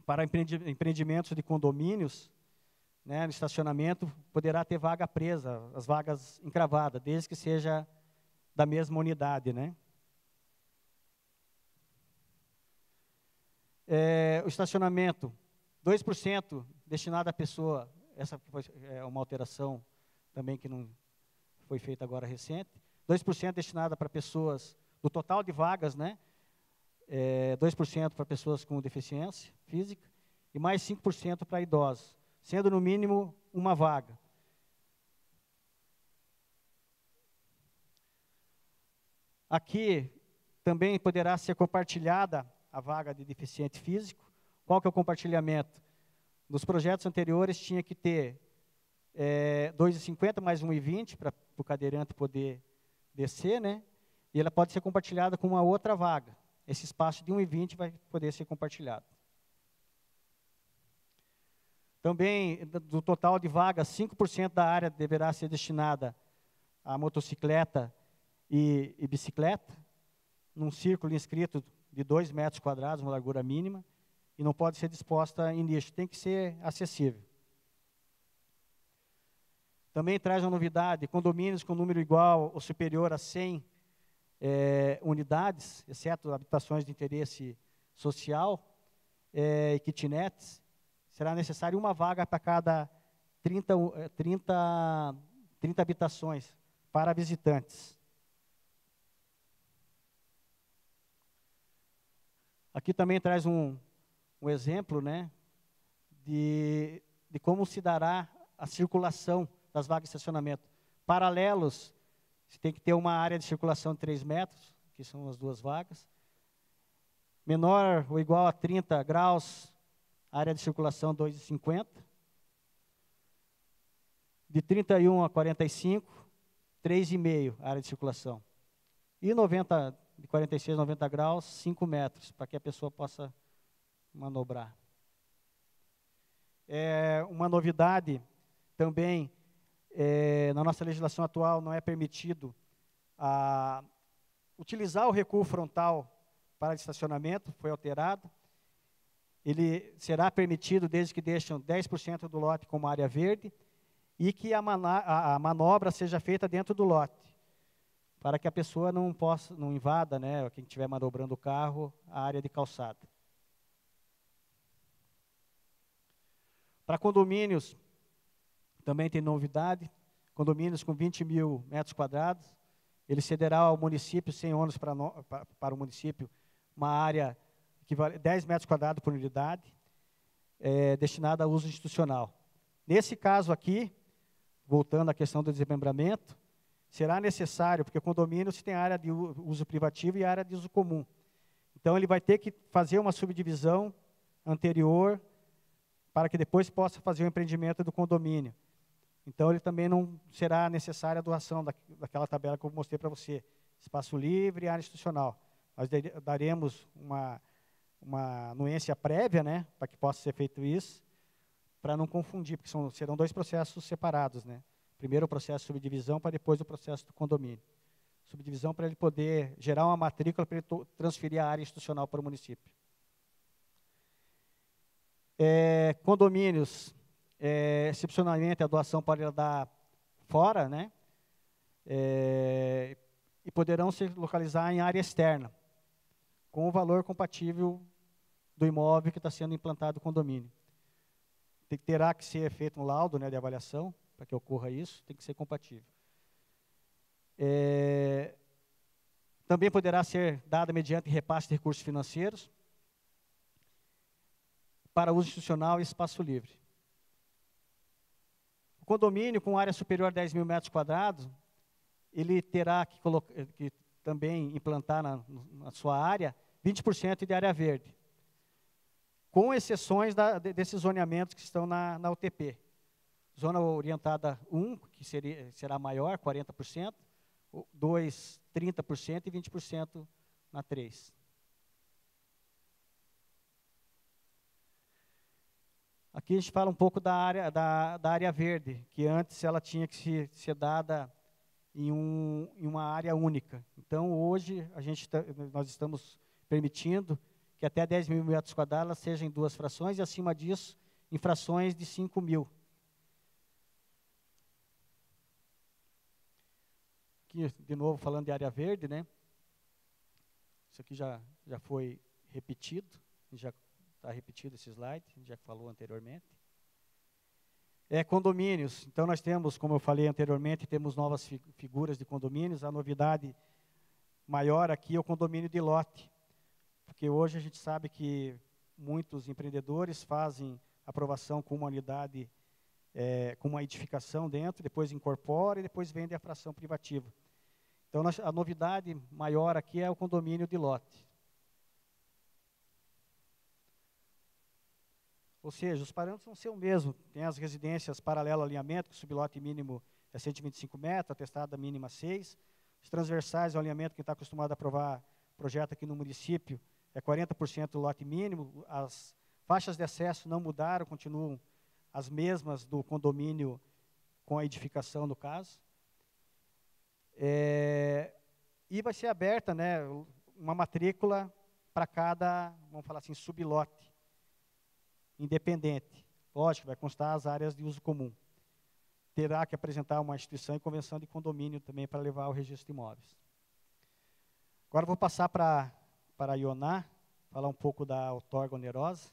para empreendimentos de condomínios, né, no estacionamento, poderá ter vaga presa, as vagas encravadas, desde que seja da mesma unidade, né? O estacionamento, 2% destinado à pessoa, essa foi uma alteração também que não foi feita agora recente, 2% destinada para pessoas, do total de vagas, né? 2% para pessoas com deficiência física e mais 5% para idosos, sendo no mínimo uma vaga. Aqui também poderá ser compartilhada a vaga de deficiente físico. Qual que é o compartilhamento? Nos projetos anteriores tinha que ter 2,50 mais 1,20 para o cadeirante poder descer, né? E ela pode ser compartilhada com uma outra vaga. Esse espaço de 1,20 vai poder ser compartilhado. Também, do total de vagas, 5% da área deverá ser destinada a motocicleta e bicicleta, num círculo inscrito de 2 metros quadrados, uma largura mínima, e não pode ser disposta em nicho, tem que ser acessível. Também traz uma novidade, condomínios com número igual ou superior a 100 unidades, exceto habitações de interesse social e kitnets, será necessário uma vaga para cada 30 habitações para visitantes. Aqui também traz um exemplo, né, de como se dará a circulação das vagas de estacionamento. Paralelos, você tem que ter uma área de circulação de 3 metros, que são as 2 vagas. Menor ou igual a 30 graus, área de circulação 2,50. De 31 a 45, 3,5 área de circulação. E de 46 a 90 graus, 5 metros, para que a pessoa possa manobrar. Uma novidade também, na nossa legislação atual, não é permitido utilizar o recuo frontal para estacionamento, foi alterado. Ele será permitido desde que deixem 10% do lote como área verde e que a manobra seja feita dentro do lote, para que a pessoa não invada, né, quem estiver manobrando o carro, a área de calçada. Para condomínios, também tem novidade, condomínios com 20 mil metros quadrados, ele cederá ao município, sem ônus para o município, uma área que vale 10 metros quadrados por unidade, destinada a uso institucional. Nesse caso aqui, voltando à questão do desmembramento, será necessário, porque o condomínio tem área de uso privativo e área de uso comum. Então, ele vai ter que fazer uma subdivisão anterior para que depois possa fazer o empreendimento do condomínio. Então, ele também não será necessária a doação daquela tabela que eu mostrei para você. Espaço livre e área institucional. Nós daremos uma anuência prévia, né, para que possa ser feito isso, para não confundir, porque serão 2 processos separados, né? Primeiro o processo de subdivisão, para depois o processo do condomínio. Subdivisão para ele poder gerar uma matrícula para ele transferir a área institucional para o município. Condomínios, excepcionalmente a doação pode dar fora, né? E poderão se localizar em área externa, com o valor compatível do imóvel que está sendo implantado no condomínio. Terá que ser feito um laudo, né, de avaliação, para que ocorra isso, tem que ser compatível. Também poderá ser dada mediante repasse de recursos financeiros para uso institucional e espaço livre. O condomínio com área superior a 10 mil metros quadrados, ele terá que também implantar na sua área 20% de área verde, com exceções desses zoneamentos que estão na UTP. Zona orientada 1, que será maior, 40%, 2, 30% e 20% na 3. Aqui a gente fala um pouco da área verde, que antes ela tinha que ser dada em uma área única. Então, hoje, nós estamos permitindo que até 10 mil metros quadrados seja em 2 frações, e acima disso, em frações de 5 mil. Aqui, de novo, falando de área verde, né? Isso aqui já foi repetido, já está repetido esse slide, a gente já falou anteriormente. Condomínios. Então, nós temos, como eu falei anteriormente, temos novas figuras de condomínios. A novidade maior aqui é o condomínio de lote, porque hoje a gente sabe que muitos empreendedores fazem aprovação com uma unidade, com uma edificação dentro, depois incorpora e depois vende a fração privativa. Então, a novidade maior aqui é o condomínio de lote. Ou seja, os parâmetros vão ser o mesmo. Tem as residências paralelo ao alinhamento, que o sublote mínimo é 125 metros, a testada mínima 6. Os transversais, o alinhamento que está acostumado a aprovar projeto aqui no município, é 40% do lote mínimo. As faixas de acesso não mudaram, continuam as mesmas do condomínio com a edificação, no caso. E vai ser aberta, né, uma matrícula para cada, vamos falar assim, sublote independente. Lógico, vai constar as áreas de uso comum. Terá que apresentar uma instituição e convenção de condomínio também para levar ao registro de imóveis. Agora vou passar para a Ioná, falar um pouco da outorga onerosa,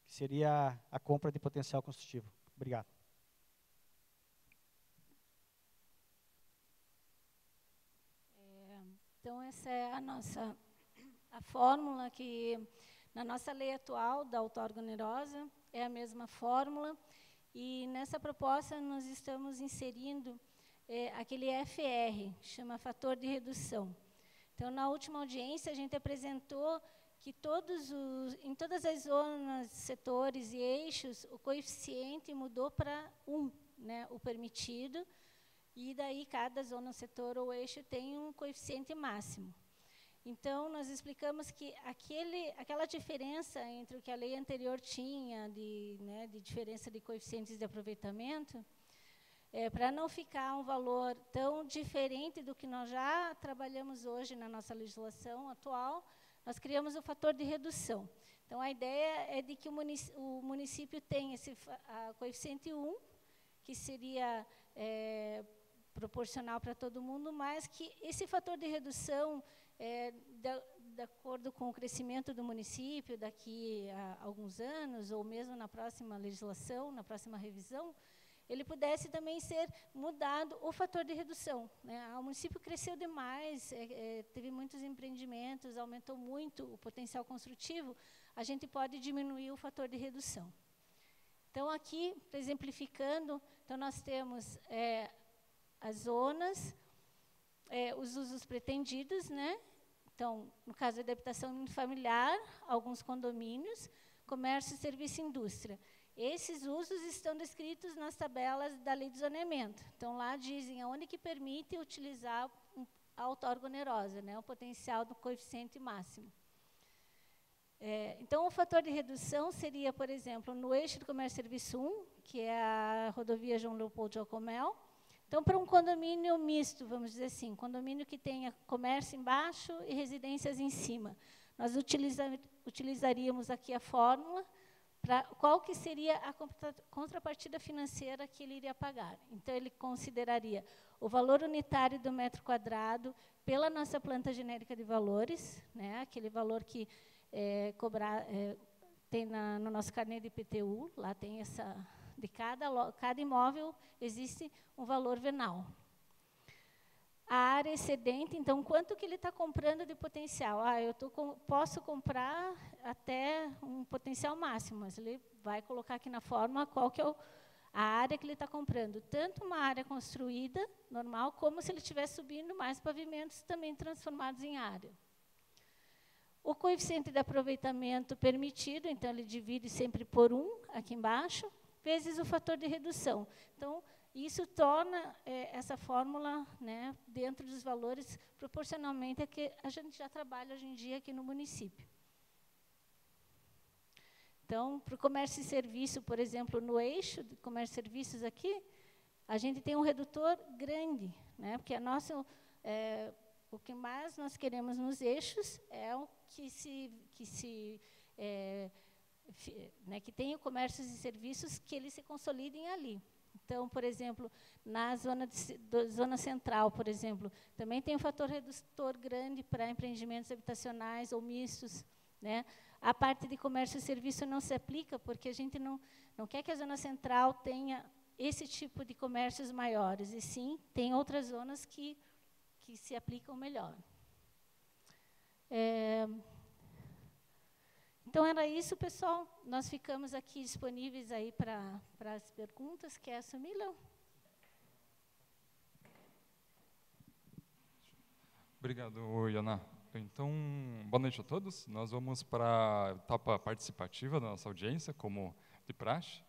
que seria a compra de potencial construtivo. Obrigado. Então, essa é a fórmula que, na nossa lei atual da outorga onerosa, é a mesma fórmula, e nessa proposta nós estamos inserindo aquele FR, chama fator de redução. Então, na última audiência, a gente apresentou que em todas as zonas, setores e eixos, o coeficiente mudou para 1, né, o permitido, e daí cada zona, setor ou eixo tem um coeficiente máximo. Então, nós explicamos que aquela diferença entre o que a lei anterior tinha de diferença de coeficientes de aproveitamento, para não ficar um valor tão diferente do que nós já trabalhamos hoje na nossa legislação atual, nós criamos o fator de redução. Então, a ideia é de que o município tenha esse coeficiente 1, que seria proporcional para todo mundo, mas que esse fator de redução, de acordo com o crescimento do município daqui a alguns anos, ou mesmo na próxima legislação, na próxima revisão, ele pudesse também ser mudado o fator de redução, né? O município cresceu demais, teve muitos empreendimentos, aumentou muito o potencial construtivo, a gente pode diminuir o fator de redução. Então, aqui, exemplificando, então nós temos as zonas, os usos pretendidos, né? Então, no caso da habitação unifamiliar, alguns condomínios, comércio, serviço e indústria. Esses usos estão descritos nas tabelas da lei de zoneamento. Então, lá dizem aonde que permite utilizar a outorga onerosa, né, o potencial do coeficiente máximo. Então, o fator de redução seria, por exemplo, no eixo do comércio e serviço 1, que é a rodovia João Leopoldo de Alcomel. Então, para um condomínio misto, vamos dizer assim, condomínio que tenha comércio embaixo e residências em cima, nós utilizaríamos aqui a fórmula para qual que seria a contrapartida financeira que ele iria pagar. Então, ele consideraria o valor unitário do metro quadrado pela nossa planta genérica de valores, né, aquele valor que tem no nosso carnê de IPTU, lá tem essa... De cada imóvel existe um valor venal. A área excedente, então, quanto que ele está comprando de potencial? Posso comprar até um potencial máximo, mas ele vai colocar aqui na fórmula qual que é a área que ele está comprando, tanto uma área construída, normal, como se ele estivesse subindo mais pavimentos também transformados em área. O coeficiente de aproveitamento permitido, então, ele divide sempre por 1, aqui embaixo, vezes o fator de redução. Então, isso torna essa fórmula, né, dentro dos valores, proporcionalmente a que a gente já trabalha hoje em dia aqui no município. Então, para o comércio e serviço, por exemplo, no eixo de comércio e serviços aqui, a gente tem um redutor grande, né, porque o que mais nós queremos nos eixos é o que tenha comércios e serviços que eles se consolidem ali. Então, por exemplo, na zona central, por exemplo, também tem um fator redutor grande para empreendimentos habitacionais ou mistos, né? A parte de comércio e serviço não se aplica, porque a gente não quer que a zona central tenha esse tipo de comércios maiores, e sim, tem outras zonas que se aplicam melhor. Então, era isso, pessoal. Nós ficamos aqui disponíveis aí para as perguntas. Quer assumir, Léo? Obrigado, Iana. Então, boa noite a todos. Nós vamos para a etapa participativa da nossa audiência, como de praxe.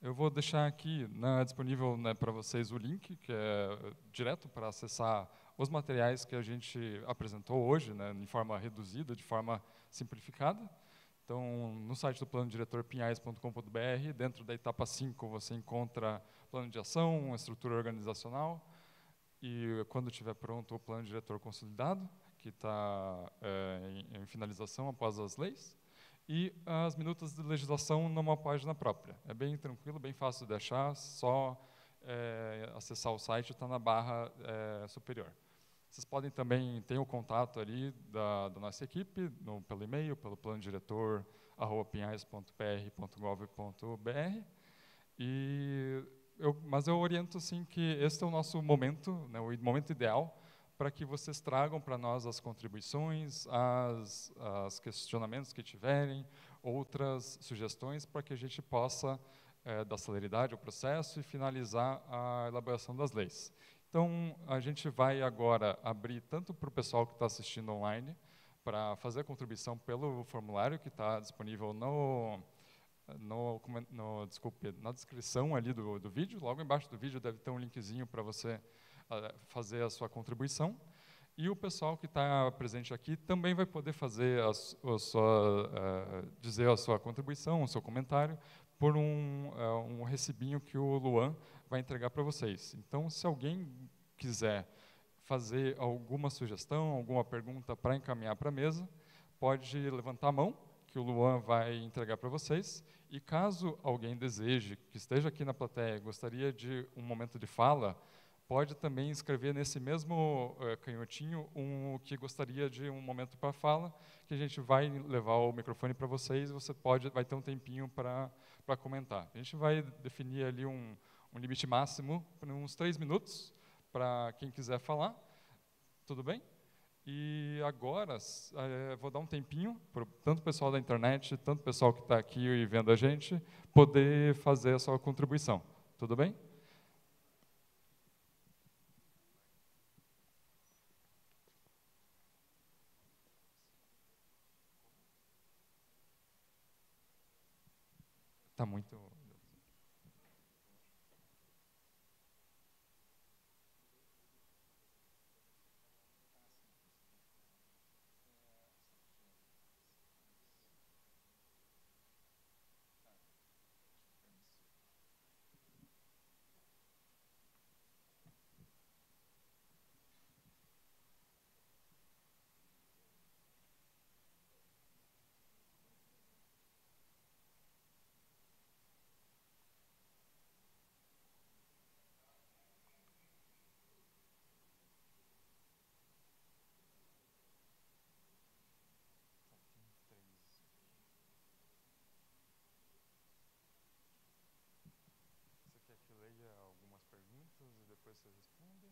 Eu vou deixar aqui disponível, né, para vocês o link, que é direto para acessar os materiais que a gente apresentou hoje, né, em forma reduzida, de forma simplificada. Então, no site do Plano Diretor pinhais.com.br, dentro da etapa 5, você encontra plano de ação, estrutura organizacional, e quando estiver pronto o plano diretor consolidado, que está em finalização após as leis, e as minutas de legislação numa página própria. É bem tranquilo, bem fácil de achar, só acessar o site, está na barra superior. Vocês podem também ter o contato ali da nossa equipe, pelo e-mail, pelo planodiretor@pinhais.pr.gov.br. Mas eu oriento assim, que este é o nosso momento, né, o momento ideal, para que vocês tragam para nós as contribuições, os questionamentos que tiverem, outras sugestões, para que a gente possa dar celeridade ao processo e finalizar a elaboração das leis. Então, a gente vai agora abrir tanto para o pessoal que está assistindo online, para fazer a contribuição pelo formulário que está disponível na descrição ali do vídeo. Logo embaixo do vídeo deve ter um linkzinho para você fazer a sua contribuição. E o pessoal que está presente aqui também vai poder fazer dizer a sua contribuição, o seu comentário, por um recibinho que o Luan vai entregar para vocês. Então, se alguém quiser fazer alguma sugestão, alguma pergunta para encaminhar para a mesa, pode levantar a mão, que o Luan vai entregar para vocês. E caso alguém deseje, que esteja aqui na plateia, gostaria de um momento de fala, pode também escrever nesse mesmo canhotinho que gostaria de um momento para fala, que a gente vai levar o microfone para vocês, você vai ter um tempinho para comentar. A gente vai definir ali um limite máximo, por uns 3 minutos, para quem quiser falar. Tudo bem? E agora, vou dar um tempinho para tanto o pessoal da internet, tanto o pessoal que está aqui e vendo a gente, poder fazer a sua contribuição. Tudo bem? Está muito... Você quer que leia algumas perguntas e depois vocês respondem?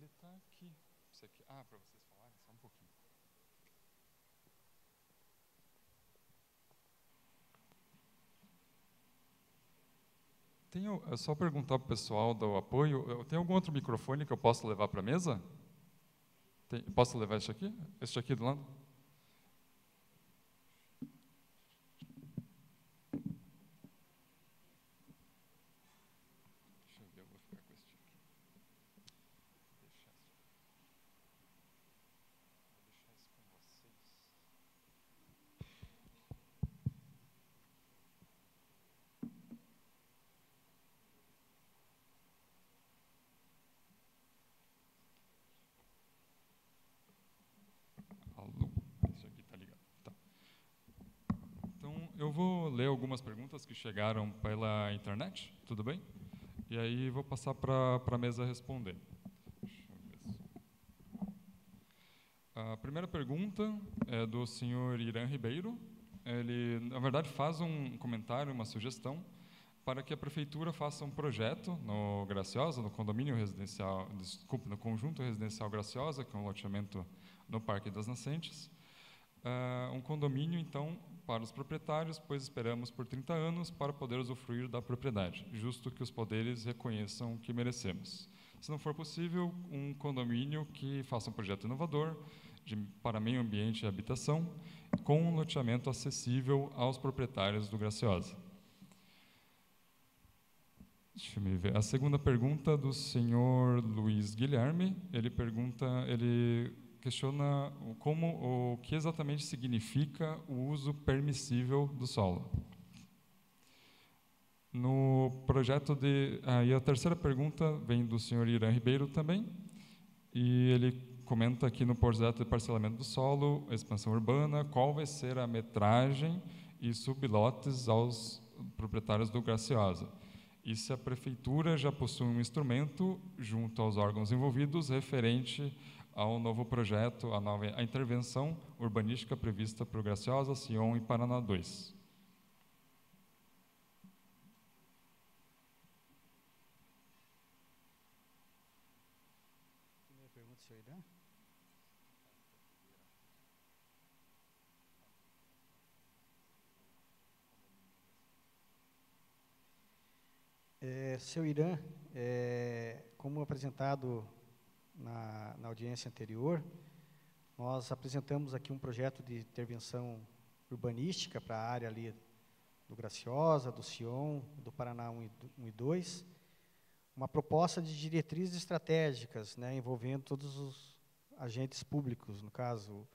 Ele está aqui. Ah, para vocês falarem, só um pouquinho. É só perguntar para o pessoal do apoio, tem algum outro microfone que eu possa levar para a mesa? Posso levar este aqui? Este aqui do lado? Deixa eu ver, eu vou ficar com este aqui. Vou deixar isso com vocês. Alô, isso aqui está ligado. Tá. Então, eu vou ler algumas perguntas que chegaram pela internet, tudo bem? E aí vou passar para a mesa responder. Deixa eu ver só. A primeira pergunta é do senhor Irã Ribeiro. Ele, na verdade, faz um comentário, uma sugestão, para que a prefeitura faça um projeto no Graciosa, no condomínio residencial, desculpe, no conjunto residencial Graciosa, que é um loteamento no Parque das Nascentes, um condomínio, então, para os proprietários, pois esperamos por 30 anos para poder usufruir da propriedade, justo que os poderes reconheçam que merecemos. Se não for possível, um condomínio que faça um projeto inovador para meio ambiente e habitação, com um loteamento acessível aos proprietários do Graciosa. Deixa eu ver. A segunda pergunta do senhor Luiz Guilherme, ele questiona o que exatamente significa o uso permissível do solo. No projeto e a terceira pergunta vem do senhor Irã Ribeiro também, e ele comenta aqui no projeto de parcelamento do solo, expansão urbana, qual vai ser a metragem e sublotes aos proprietários do Graciosa. E se a prefeitura já possui um instrumento junto aos órgãos envolvidos referente ao novo projeto, a intervenção urbanística prevista para o Graciosa, Sion e Paraná 2. Primeira pergunta, senhor Irã. Seu Irã, como apresentado na audiência anterior, nós apresentamos aqui um projeto de intervenção urbanística para a área ali do Graciosa, do Sion, do Paraná 1 e 2, uma proposta de diretrizes estratégicas, né, envolvendo todos os agentes públicos, no caso,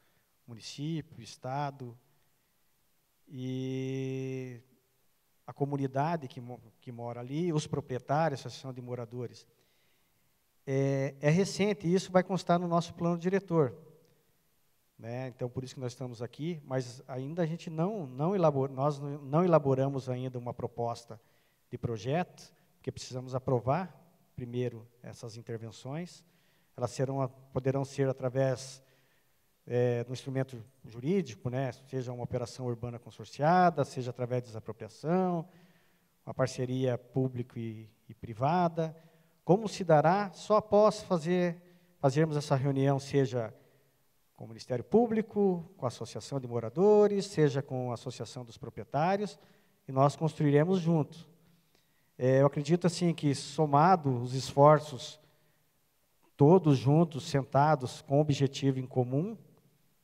município, estado e a comunidade que mora ali, os proprietários, a associação de moradores. É recente, e isso vai constar no nosso plano diretor, né? Então, por isso que nós estamos aqui, mas ainda a gente nós não elaboramos ainda uma proposta de projeto, porque precisamos aprovar primeiro essas intervenções. Elas poderão ser através do instrumento jurídico, né? Seja uma operação urbana consorciada, seja através de desapropriação, uma parceria pública e privada. Como se dará só após fazermos essa reunião, seja com o Ministério Público, com a Associação de Moradores, seja com a Associação dos Proprietários, e nós construiremos juntos. Eu acredito assim que, somado os esforços, todos juntos, sentados, com objetivo em comum,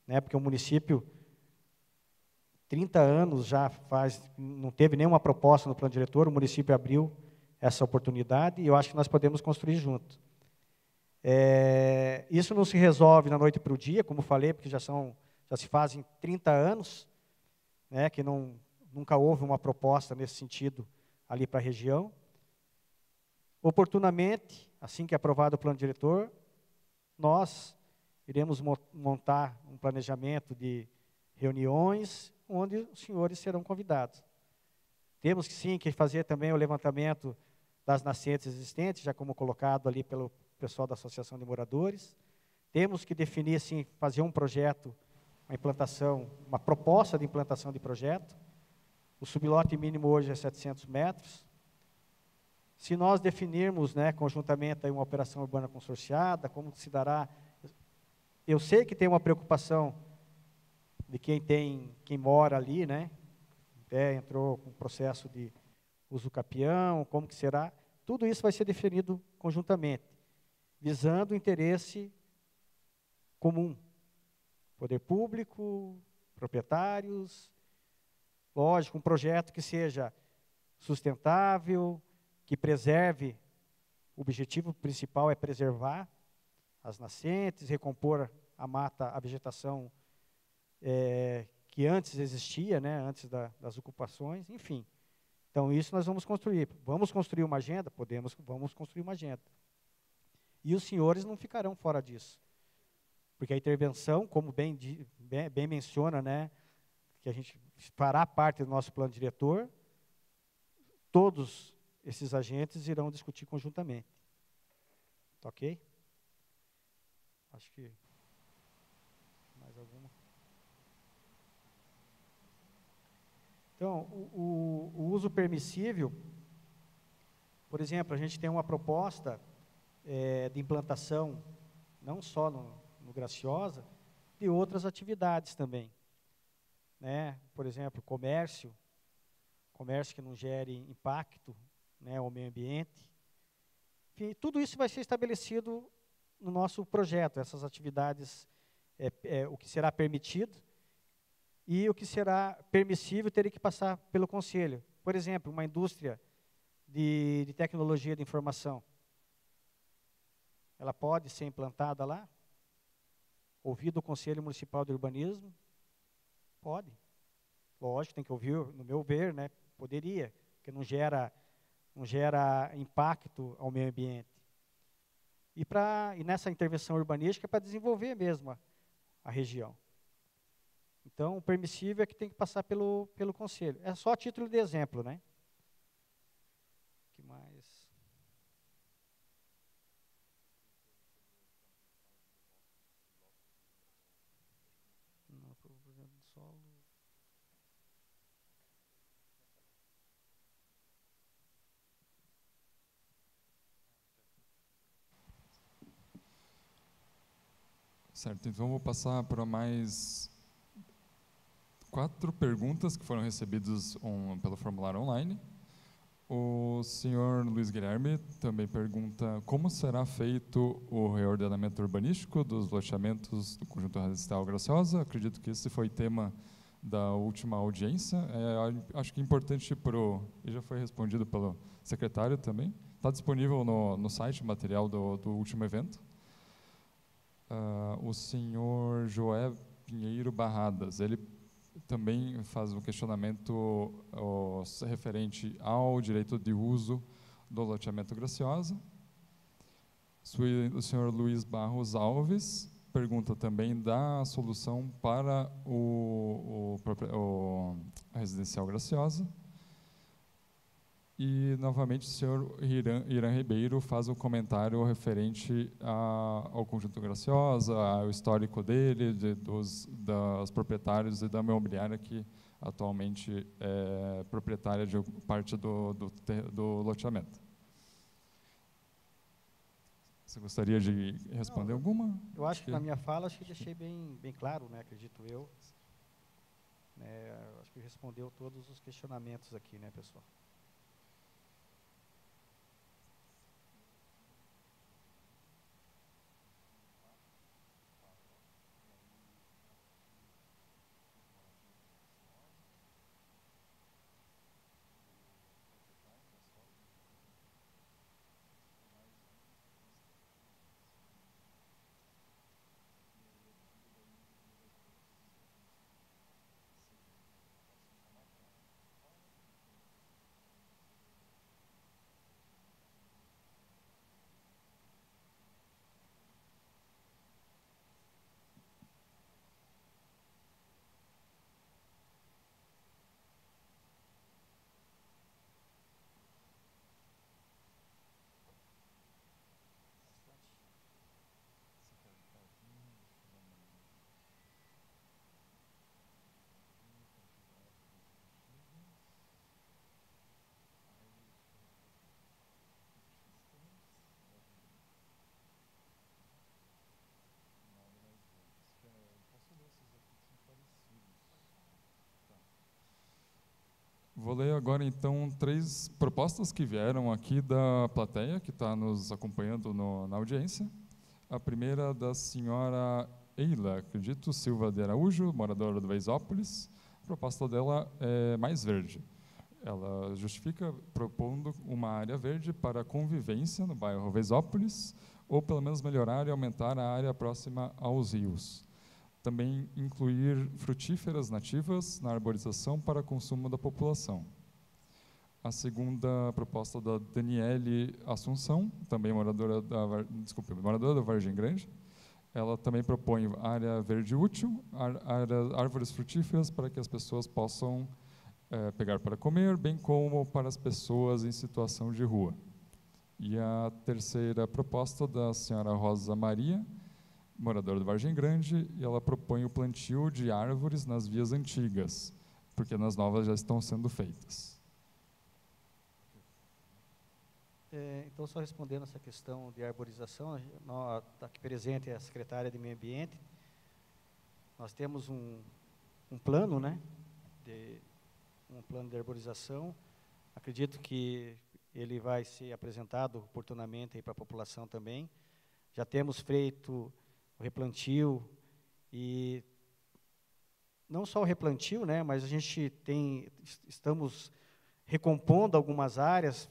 né, porque o município, 30 anos já não teve nenhuma proposta no plano diretor, o município abriu essa oportunidade, e eu acho que nós podemos construir junto. Isso não se resolve da noite para o dia, como falei, porque já se fazem 30 anos, né, que nunca houve uma proposta nesse sentido ali para a região. Oportunamente, assim que aprovado o plano diretor, nós iremos montar um planejamento de reuniões onde os senhores serão convidados. Temos sim que fazer também o levantamento das nascentes existentes, já como colocado ali pelo pessoal da Associação de Moradores. Temos que definir, sim, fazer um projeto, uma proposta de implantação de projeto. O sublote mínimo hoje é 700 metros. Se nós definirmos, né, conjuntamente aí uma operação urbana consorciada, como se dará? Eu sei que tem uma preocupação de quem mora ali, né? Até entrou com um processo de uso capião, como que será? Tudo isso vai ser definido conjuntamente, visando o interesse comum. Poder público, proprietários, lógico, um projeto que seja sustentável, que preserve, o objetivo principal é preservar as nascentes, recompor a mata, a vegetação que antes existia, né, antes das ocupações, enfim. Então, isso nós vamos construir. Vamos construir uma agenda? Vamos construir uma agenda. E os senhores não ficarão fora disso. Porque a intervenção, como bem menciona, né, que a gente fará parte do nosso plano diretor, todos esses agentes irão discutir conjuntamente. Tá ok? Acho que mais alguma. Então, o uso permissível, por exemplo, a gente tem uma proposta de implantação, não só no Graciosa, de outras atividades também. Né? Por exemplo, comércio que não gere impacto, né, ao meio ambiente. Enfim, tudo isso vai ser estabelecido no nosso projeto, essas atividades, o que será permitido e o que será permissível teria que passar pelo conselho. Por exemplo, uma indústria de tecnologia de informação, ela pode ser implantada lá? Ouvido o Conselho Municipal de Urbanismo? Pode. Lógico, tem que ouvir, no meu ver, né, poderia, porque não gera impacto ao meio ambiente. E nessa intervenção urbanística é para desenvolver mesmo a região. Então, o permissível é que tem que passar pelo conselho. É só a título de exemplo, né? O que mais? Não, projeto de solo. Certo, então vou passar para mais 4 perguntas que foram recebidas pelo formulário online. O senhor Luiz Guilherme também pergunta como será feito o reordenamento urbanístico dos loteamentos do conjunto residencial Graciosa. Acredito que esse foi tema da última audiência. Acho que é importante e já foi respondido pelo secretário também. Está disponível no site o material do último evento. O senhor Joé Pinheiro Barradas, ele também faz um questionamento referente ao direito de uso do loteamento Graciosa. O senhor Luiz Barros Alves pergunta também da solução para a residencial Graciosa. E, novamente, o senhor Irã Ribeiro faz um comentário referente ao Conjunto Graciosa, ao histórico dele, das proprietários e da imobiliária que atualmente é proprietária de parte do loteamento. Você gostaria de responder alguma? Eu acho que na minha fala, acho que deixei bem claro, né, acredito eu. Acho que respondeu todos os questionamentos aqui, né, pessoal? Vou ler agora, então, 3 propostas que vieram aqui da plateia, que está nos acompanhando na audiência. A primeira da senhora Eila, acredito, Silva de Araújo, moradora do Veisópolis. A proposta dela é mais verde. Ela justifica propondo uma área verde para a convivência no bairro Veisópolis, ou pelo menos melhorar e aumentar a área próxima aos rios. Também incluir frutíferas nativas na arborização para consumo da população. A segunda proposta da Daniele Assunção, também moradora da Vargem Grande. Ela também propõe área verde útil, árvores frutíferas para que as pessoas possam pegar para comer, bem como para as pessoas em situação de rua. E a terceira proposta da senhora Rosa Maria, moradora do Vargem Grande, e ela propõe o plantio de árvores nas vias antigas, porque nas novas já estão sendo feitas. Então, só respondendo essa questão de arborização, está aqui presente a secretária de Meio Ambiente. Nós temos um plano, né, um plano de arborização. Acredito que ele vai ser apresentado oportunamente para a população também. Já temos feito o replantio, e não só o replantio, né, mas a gente estamos recompondo algumas áreas,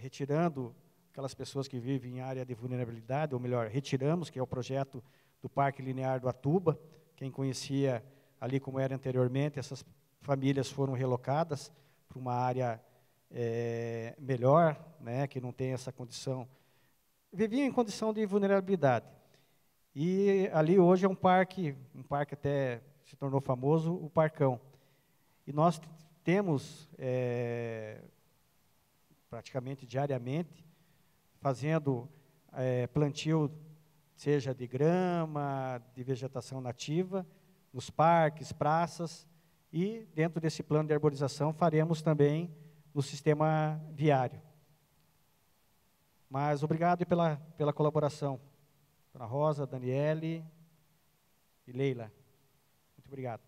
retirando aquelas pessoas que vivem em área de vulnerabilidade, ou melhor, retiramos, que é o projeto do Parque Linear do Atuba. Quem conhecia ali como era anteriormente, essas famílias foram relocadas para uma área melhor, né, que não tem essa condição, viviam em condição de vulnerabilidade. E ali hoje é um parque até se tornou famoso, o Parcão. E nós temos, praticamente diariamente, fazendo plantio, seja de grama, de vegetação nativa, nos parques, praças, e dentro desse plano de arborização faremos também no sistema viário. Mas obrigado pela colaboração, Dona Rosa, Daniele e Leila. Muito obrigado.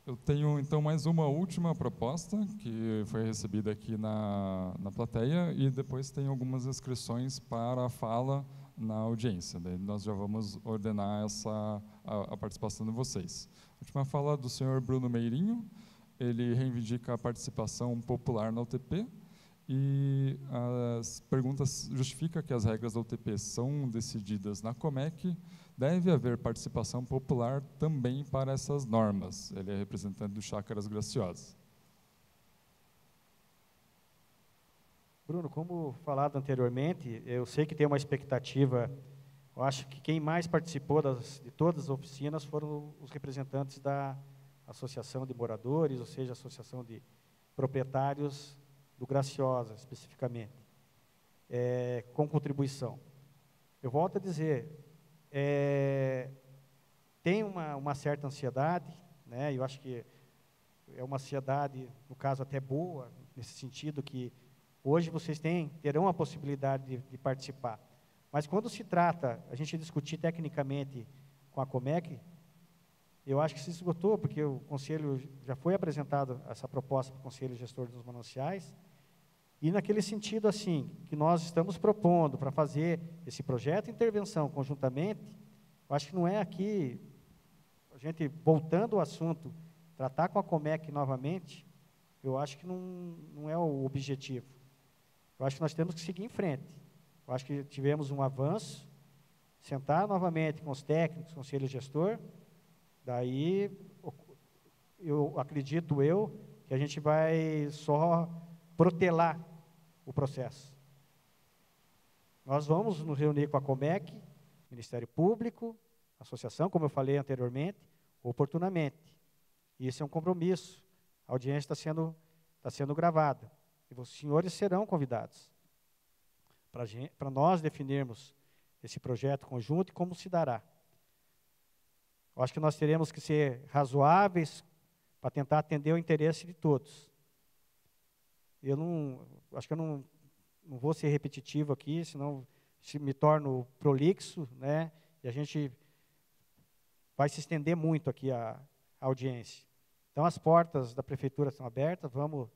Eu tenho, então, mais uma última proposta, que foi recebida aqui na plateia, e depois tem algumas inscrições para a fala na audiência. Daí nós já vamos ordenar a participação de vocês. A última fala do senhor Bruno Meirinho. Ele reivindica a participação popular na UTP, e as perguntas justifica que as regras da UTP são decididas na Comec. Deve haver participação popular também para essas normas. Ele é representante do Chácaras Graciosas. Bruno, como falado anteriormente, eu sei que tem uma expectativa. Eu acho que quem mais participou de todas as oficinas foram os representantes da Associação de Moradores, ou seja, a Associação de Proprietários do Graciosa, especificamente, com contribuição. Eu volto a dizer, tem uma certa ansiedade, né? Eu acho que é uma ansiedade, no caso, até boa, nesse sentido que hoje vocês terão a possibilidade de participar. Mas quando se trata, a gente discutir tecnicamente com a Comec, eu acho que se esgotou, porque o Conselho já foi apresentado essa proposta para o Conselho Gestor dos Mananciais, e naquele sentido, assim, que nós estamos propondo para fazer esse projeto de intervenção conjuntamente, eu acho que não é aqui, a gente, voltando ao assunto, tratar com a Comec novamente, eu acho que não é o objetivo. Eu acho que nós temos que seguir em frente. Eu acho que tivemos um avanço, sentar novamente com os técnicos, conselho gestor, daí eu acredito que a gente vai só protelar o processo. Nós vamos nos reunir com a Comec, Ministério Público, Associação, como eu falei anteriormente, oportunamente. E esse é um compromisso. A audiência está sendo gravada. E os senhores serão convidados. para nós definirmos esse projeto conjunto e como se dará. Eu acho que nós teremos que ser razoáveis para tentar atender o interesse de todos. Acho que eu não vou ser repetitivo aqui, senão me torno prolixo, né? E a gente vai se estender muito aqui a audiência. Então, as portas da prefeitura estão abertas, vamos,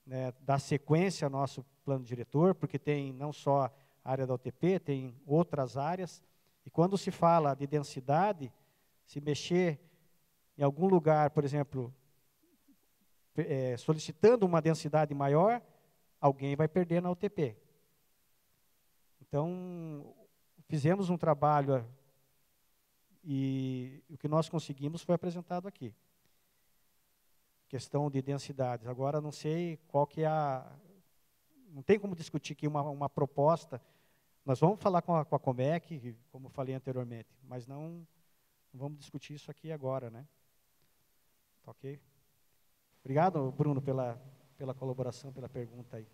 né, dar sequência ao nosso plano diretor, porque tem não só a área da UTP, tem outras áreas, e quando se fala de densidade, se mexer em algum lugar, por exemplo, solicitando uma densidade maior, alguém vai perder na UTP. Então, fizemos um trabalho e o que nós conseguimos foi apresentado aqui. Questão de densidades. Agora, não sei qual que é não tem como discutir aqui uma proposta. Nós vamos falar com a Comec, como falei anteriormente, mas não vamos discutir isso aqui agora, né? Tá ok? Obrigado, Bruno, pela colaboração, pela pergunta aí.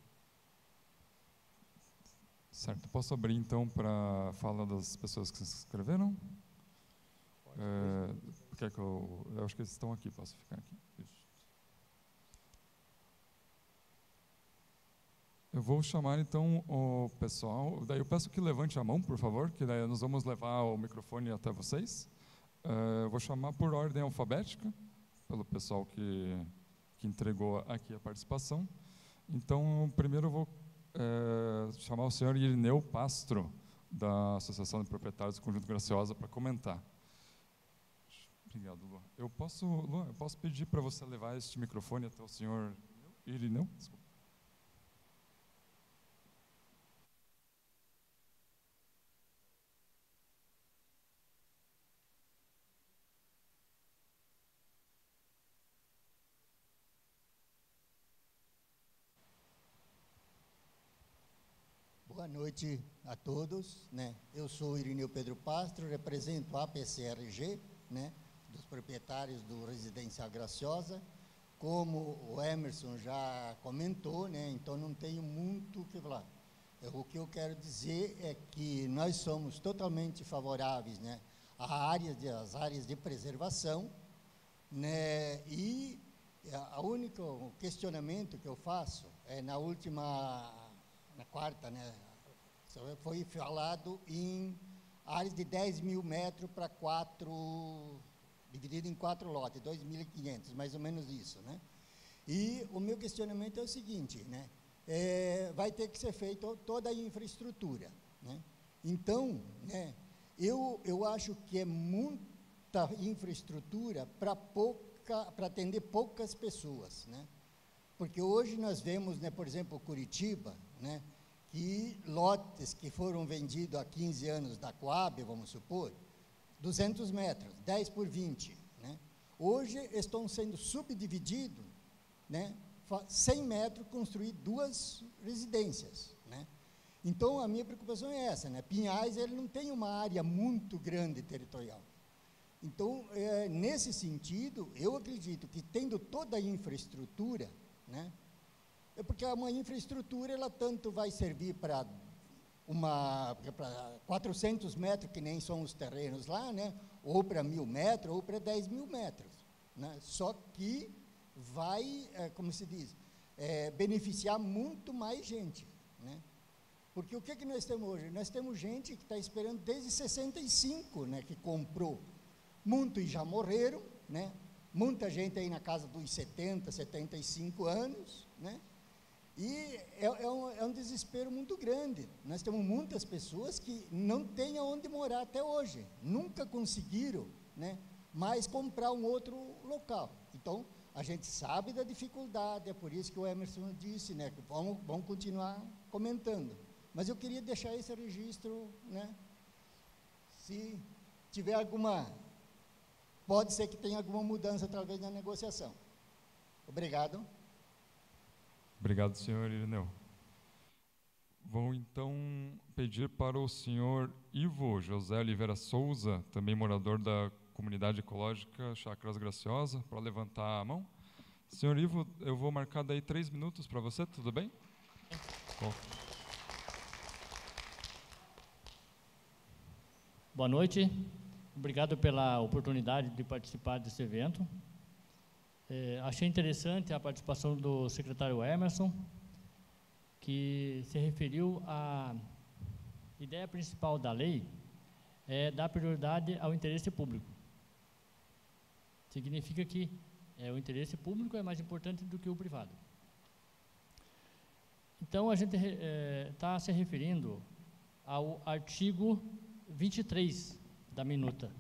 Certo. Posso abrir, então, para a fala das pessoas que se inscreveram? Quer que eu acho que eles estão aqui, posso ficar aqui? Isso. Eu vou chamar, então, o pessoal. Daí eu peço que levante a mão, por favor, que daí nós vamos levar o microfone até vocês. Eu vou chamar por ordem alfabética, pelo pessoal que entregou aqui a participação. Então, primeiro eu vou chamar o senhor Irineu Pastro, da Associação de Proprietários do Conjunto Graciosa, para comentar. Obrigado, Luan. Luan, eu posso pedir para você levar este microfone até o senhor Irineu? Desculpa. Boa noite a todos, né? Eu sou Irineu Pedro Pastro, represento a APCRG, né? Dos proprietários do Residencial Graciosa. Como o Emerson já comentou, né? Então não tenho muito o que falar. O que eu quero dizer é que nós somos totalmente favoráveis, né? Às áreas de preservação, né? E o único questionamento que eu faço é na quarta, né? Foi falado em áreas de 10 mil metros para dividido em 4 lotes, 2.500, mais ou menos isso, né? E o meu questionamento é o seguinte, né? Vai ter que ser feita toda a infraestrutura, né? Então, né, eu acho que é muita infraestrutura para atender poucas pessoas, né? Porque hoje nós vemos, né, por exemplo, Curitiba, né, que lotes que foram vendidos há 15 anos da Coab, vamos supor, 200 metros, 10 por 20. Né? Hoje estão sendo subdivididos, né, 100 metros, construir 2 residências. Né? Então, a minha preocupação é essa. Né? Pinhais, ele não tem uma área muito grande territorial. Então, nesse sentido, eu acredito que tendo toda a infraestrutura, né, porque uma infraestrutura, ela tanto vai servir para 400 metros, que nem são os terrenos lá, né? Ou para 1.000 metros, ou para 10 mil metros. Né? Só que vai, como se diz, beneficiar muito mais gente. Né? Porque o que nós temos hoje? Nós temos gente que está esperando desde 65, né, que comprou. Muitos já morreram, né? Muita gente aí na casa dos 70, 75 anos, né? E é um desespero muito grande. Nós temos muitas pessoas que não têm aonde morar até hoje, nunca conseguiram, né, mais comprar um outro local. Então, a gente sabe da dificuldade, é por isso que o Emerson disse, né, que vamos continuar comentando. Mas eu queria deixar esse registro, né, se tiver pode ser que tenha alguma mudança através da negociação. Obrigado. Obrigado, senhor Irineu. Vou, então, pedir para o senhor Ivo José Oliveira Souza, também morador da Comunidade Ecológica Chácaras Graciosa, para levantar a mão. Senhor Ivo, eu vou marcar daí 3 minutos para você, tudo bem? Boa noite. Obrigado pela oportunidade de participar desse evento. Achei interessante a participação do secretário Emerson, que se referiu à ideia principal da lei, dar prioridade ao interesse público. Significa que o interesse público é mais importante do que o privado. Então, a gente está se referindo ao artigo 23 da minuta.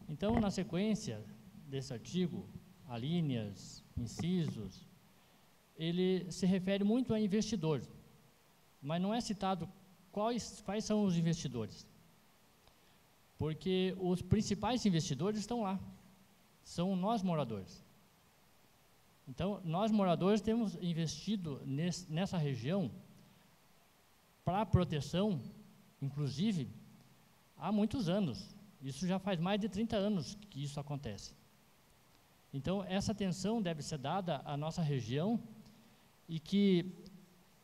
Então, na sequência desse artigo, alíneas, incisos, ele se refere muito a investidor, mas não é citado quais são os investidores, porque os principais investidores estão lá, são nós moradores. Então, nós moradores temos investido nessa região para proteção, inclusive, há muitos anos. Isso já faz mais de 30 anos que isso acontece. Então, essa atenção deve ser dada à nossa região e que,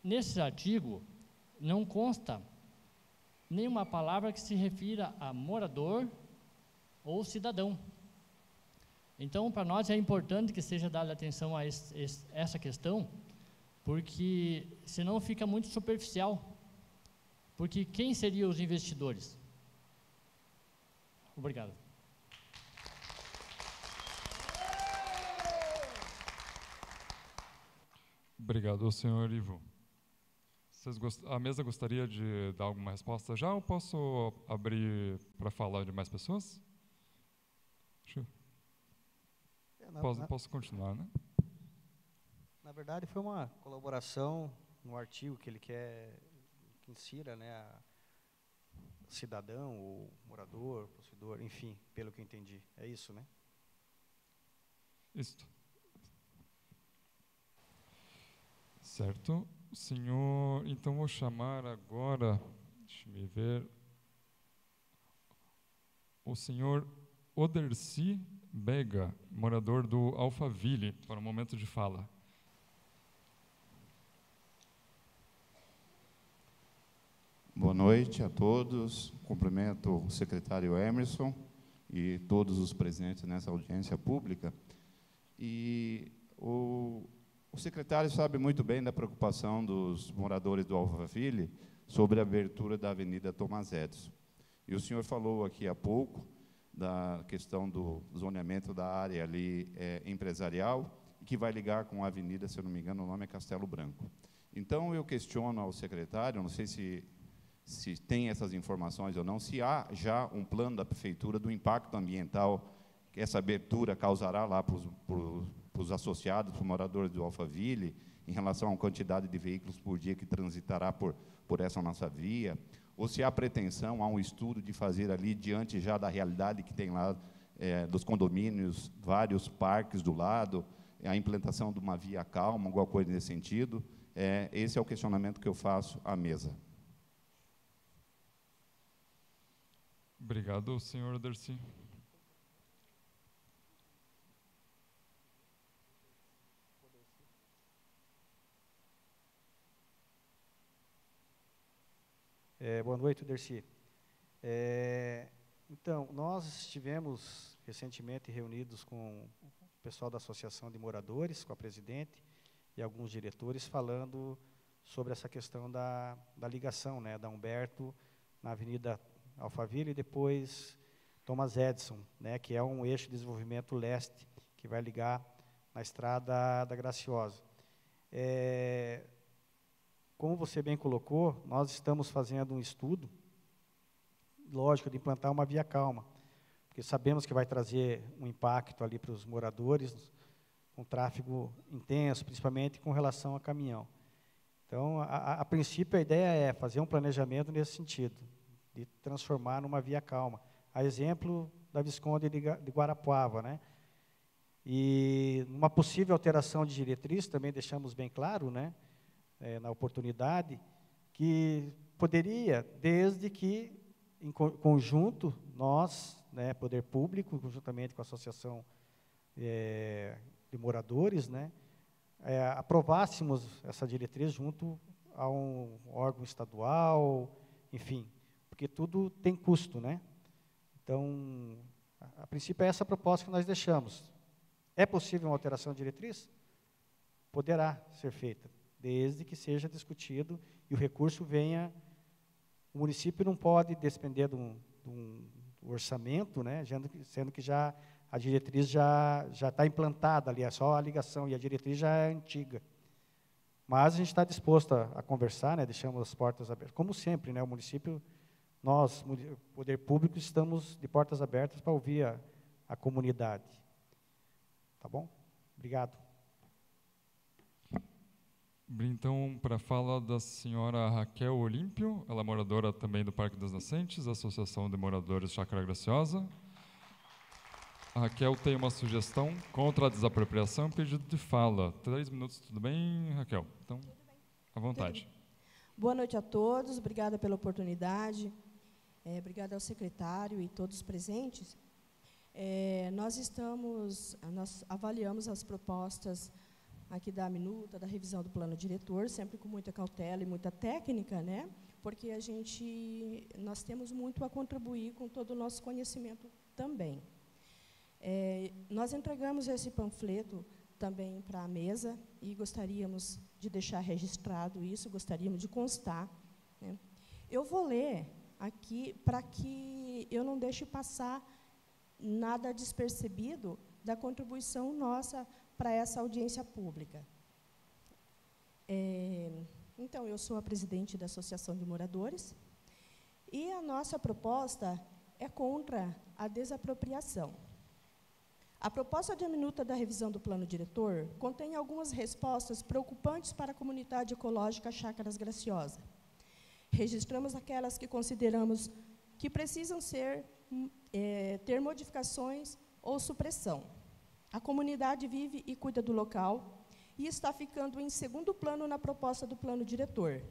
nesse artigo, não consta nenhuma palavra que se refira a morador ou cidadão. Então, para nós é importante que seja dada atenção a essa questão, porque senão fica muito superficial. Porque quem seriam os investidores? Obrigado. Obrigado, senhor Ivo. A mesa gostaria de dar alguma resposta já ou posso abrir para falar de mais pessoas? Posso continuar, né? Na verdade, foi uma colaboração no artigo que ele quer que insira, né, cidadão, ou morador, possuidor, enfim, pelo que eu entendi. É isso, né? Isso. Certo. Senhor, então vou chamar agora, deixa-me ver, o senhor Oderci Bega, morador do Alphaville, para o momento de fala. Boa noite a todos. Cumprimento o secretário Emerson e todos os presentes nessa audiência pública. E o secretário sabe muito bem da preocupação dos moradores do Alphaville sobre a abertura da Avenida Thomas Edison. E o senhor falou aqui há pouco da questão do zoneamento da área ali empresarial, que vai ligar com a avenida, se eu não me engano, o nome é Castelo Branco. Então, eu questiono ao secretário, não sei se tem essas informações ou não, se há já um plano da prefeitura do impacto ambiental que essa abertura causará lá para os associados, para os moradores do Alphaville, em relação à quantidade de veículos por dia que transitará por essa nossa via, ou se há pretensão, há um estudo de fazer ali, diante já da realidade que tem lá, dos condomínios, vários parques do lado, a implantação de uma via calma, alguma coisa nesse sentido. Esse é o questionamento que eu faço à mesa. Obrigado, senhor Oderci. Boa noite, Oderci. Então, nós estivemos recentemente reunidos com o pessoal da Associação de Moradores, com a presidente e alguns diretores, falando sobre essa questão da ligação, né, da Humberto na Avenida Alphaville e depois Thomas Edison, né, que é um eixo de desenvolvimento leste que vai ligar na Estrada da Graciosa. Como você bem colocou, nós estamos fazendo um estudo, lógico, de implantar uma via calma, porque sabemos que vai trazer um impacto ali para os moradores, com tráfego intenso, principalmente com relação a caminhão. Então, a princípio, a ideia é fazer um planejamento nesse sentido, de transformar numa via calma. A exemplo da Visconde de Guarapuava, né? E uma possível alteração de diretriz, também deixamos bem claro, né, na oportunidade, que poderia, desde que, em conjunto, nós, né, poder público, conjuntamente com a Associação de Moradores, né, aprovássemos essa diretriz junto a um órgão estadual, enfim, porque tudo tem custo, né? Então, a princípio é essa a proposta que nós deixamos. É possível uma alteração de diretriz? Poderá ser feita, desde que seja discutido e o recurso venha. O município não pode despender de um orçamento, né, sendo que já a diretriz já está implantada ali, é só a ligação, e a diretriz já é antiga. Mas a gente está disposto a conversar, né, deixamos as portas abertas. Como sempre, né, o município, nós, poder público, estamos de portas abertas para ouvir a comunidade. Tá bom? Obrigado. Então, para a fala da senhora Raquel Olímpio, ela é moradora também do Parque das Nascentes, Associação de Moradores Chácara Graciosa. A Raquel tem uma sugestão contra a desapropriação, pedido de fala. 3 minutos, tudo bem, Raquel? Então, à vontade. Boa noite a todos, obrigada pela oportunidade, obrigada ao secretário e todos os presentes. Nós avaliamos as propostas aqui da minuta, da revisão do plano diretor, sempre com muita cautela e muita técnica, né? Porque nós temos muito a contribuir com todo o nosso conhecimento também. Nós entregamos esse panfleto também para a mesa e gostaríamos de deixar registrado isso, gostaríamos de constar, né? Eu vou ler aqui para que eu não deixe passar nada despercebido da contribuição nossa para essa audiência pública. Então, eu sou a presidente da Associação de Moradores e a nossa proposta é contra a desapropriação. A proposta de minuta da revisão do plano diretor contém algumas respostas preocupantes para a comunidade ecológica Chácaras Graciosa. Registramos aquelas que consideramos que precisam ter modificações ou supressão. A comunidade vive e cuida do local e está ficando em segundo plano na proposta do plano diretor.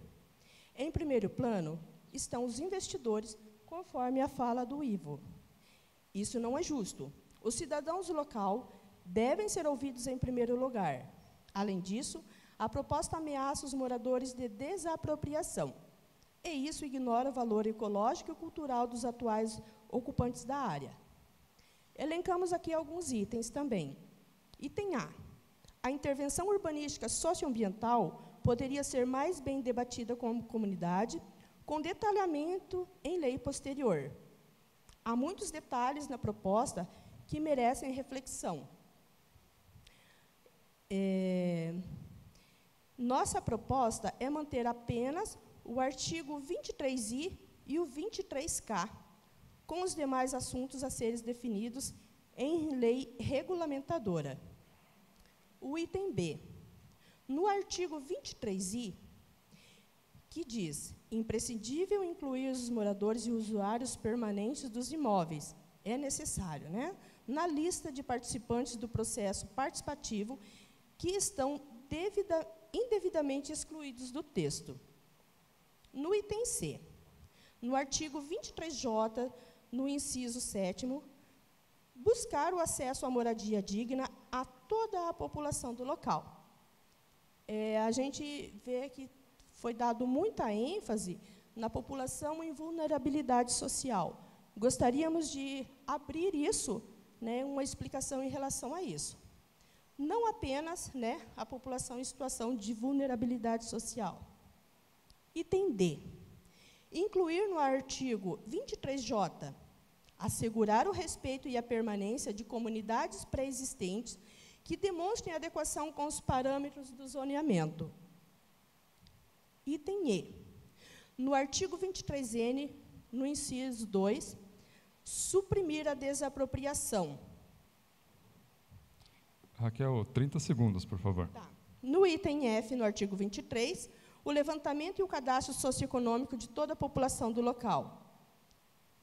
Em primeiro plano estão os investidores, conforme a fala do Ivo. Isso não é justo. Os cidadãos do local devem ser ouvidos em primeiro lugar. Além disso, a proposta ameaça os moradores de desapropriação, e isso ignora o valor ecológico e cultural dos atuais ocupantes da área. Elencamos aqui alguns itens também. Item A. A intervenção urbanística socioambiental poderia ser mais bem debatida com a comunidade, com detalhamento em lei posterior. Há muitos detalhes na proposta que merecem reflexão. Nossa proposta é manter apenas o artigo 23I e o 23K, com os demais assuntos a serem definidos em lei regulamentadora. O item B. No artigo 23I, que diz: imprescindível incluir os moradores e usuários permanentes dos imóveis, é necessário, né, na lista de participantes do processo participativo que estão indevidamente excluídos do texto. No item C, no artigo 23J, no inciso 7º, buscar o acesso à moradia digna a toda a população do local. A gente vê que foi dado muita ênfase na população em vulnerabilidade social. Gostaríamos de abrir isso, né, uma explicação em relação a isso. Não apenas, né, a população em situação de vulnerabilidade social. Item D. Incluir no artigo 23J, assegurar o respeito e a permanência de comunidades pré-existentes que demonstrem adequação com os parâmetros do zoneamento. Item E. No artigo 23N, no inciso 2, suprimir a desapropriação. Raquel, 30 segundos, por favor. Tá. No item F, no artigo 23, o levantamento e o cadastro socioeconômico de toda a população do local.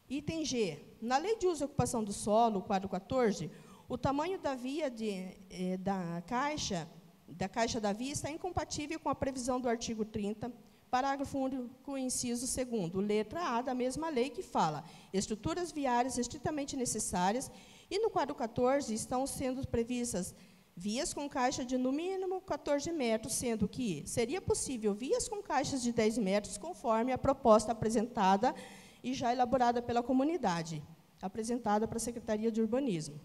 Item G. Na Lei de Uso e Ocupação do Solo, quadro 14, o tamanho da via da caixa da via está incompatível com a previsão do artigo 30, parágrafo único, inciso 2º, letra A da mesma lei, que fala estruturas viárias estritamente necessárias, e no quadro 14 estão sendo previstas vias com caixa de, no mínimo, 14 metros, sendo que seria possível vias com caixas de 10 metros, conforme a proposta apresentada e já elaborada pela comunidade, apresentada para a Secretaria de Urbanismo.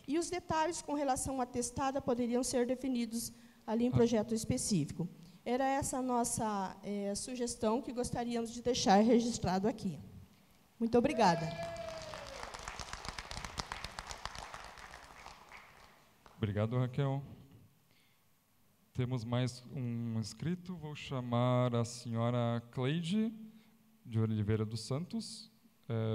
E os detalhes com relação à testada poderiam ser definidos ali em projeto específico. Era essa a nossa sugestão que gostaríamos de deixar registrado aqui. Muito obrigada. Obrigado, Raquel. Temos mais um inscrito. Vou chamar a senhora Cleide de Oliveira dos Santos,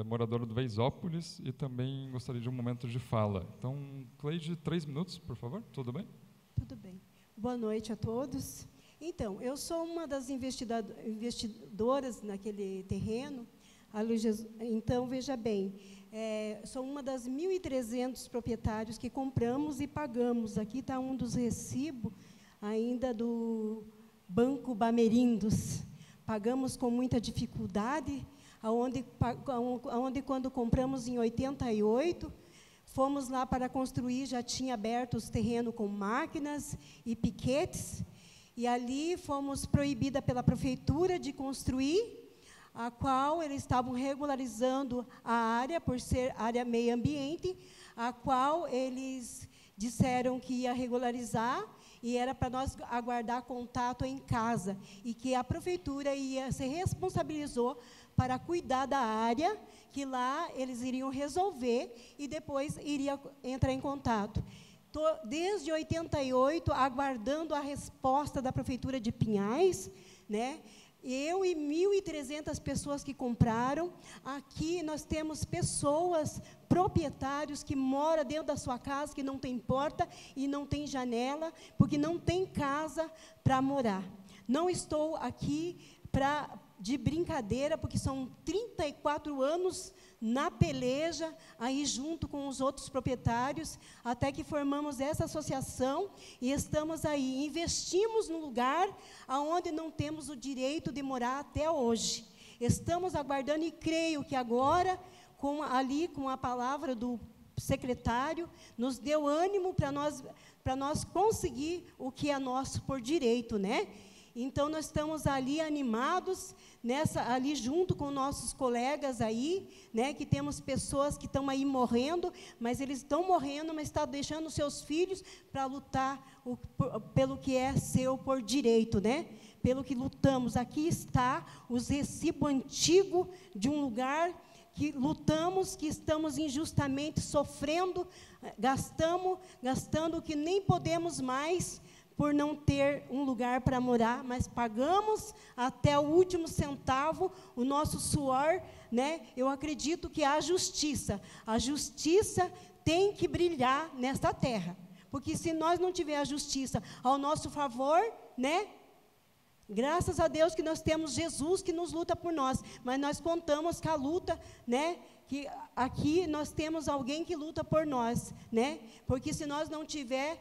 moradora do Veisópolis, e também gostaria de um momento de fala. Então, Cleide, 3 minutos, por favor. Tudo bem? Tudo bem. Boa noite a todos. Então, eu sou uma das investidoras naquele terreno. Então, veja bem, sou uma das 1.300 proprietários que compramos e pagamos. Aqui está um dos recibos ainda do Banco Bamerindos. Pagamos com muita dificuldade, aonde quando compramos em 88, fomos lá para construir, já tinha aberto os terrenos com máquinas e piquetes, e ali fomos proibida pela prefeitura de construir, a qual eles estavam regularizando a área, por ser área meio ambiente, a qual eles disseram que ia regularizar, e era para nós aguardar contato em casa, e que a prefeitura se responsabilizou para cuidar da área, que lá eles iriam resolver, e depois iria entrar em contato. Estou, desde 88, aguardando a resposta da Prefeitura de Pinhais, né? Eu e 1.300 pessoas que compraram. Aqui nós temos pessoas, proprietários, que moram dentro da sua casa, que não tem porta e não tem janela, porque não tem casa para morar. Não estou aqui de brincadeira, porque são 34 anos na peleja, aí junto com os outros proprietários, até que formamos essa associação e estamos aí, investimos no lugar onde não temos o direito de morar até hoje. Estamos aguardando e creio que agora, com a palavra do secretário, nos deu ânimo para nós conseguir o que é nosso por direito, né? Então, nós estamos ali animados, ali junto com nossos colegas aí, né, que temos pessoas que estão aí morrendo, mas eles estão morrendo, mas estão deixando seus filhos para lutar pelo que é seu por direito, né? Pelo que lutamos. Aqui está os recibos antigos de um lugar que lutamos, que estamos injustamente sofrendo, gastando que nem podemos mais, por não ter um lugar para morar, mas pagamos até o último centavo o nosso suor, né? Eu acredito que a justiça tem que brilhar nesta terra, porque se nós não tiver a justiça ao nosso favor, né? Graças a Deus que nós temos Jesus que nos luta por nós, mas nós contamos com a luta, né? Que aqui nós temos alguém que luta por nós, né? Porque se nós não tiver,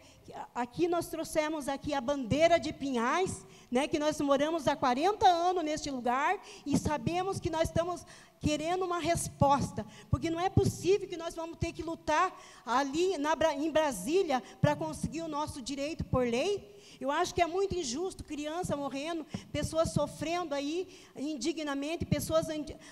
aqui nós trouxemos aqui a bandeira de Pinhais, né? Que nós moramos há 40 anos neste lugar e sabemos que nós estamos querendo uma resposta, porque não é possível que nós vamos ter que lutar ali em Brasília para conseguir o nosso direito por lei. Eu acho que é muito injusto, criança morrendo, pessoas sofrendo aí indignamente, pessoas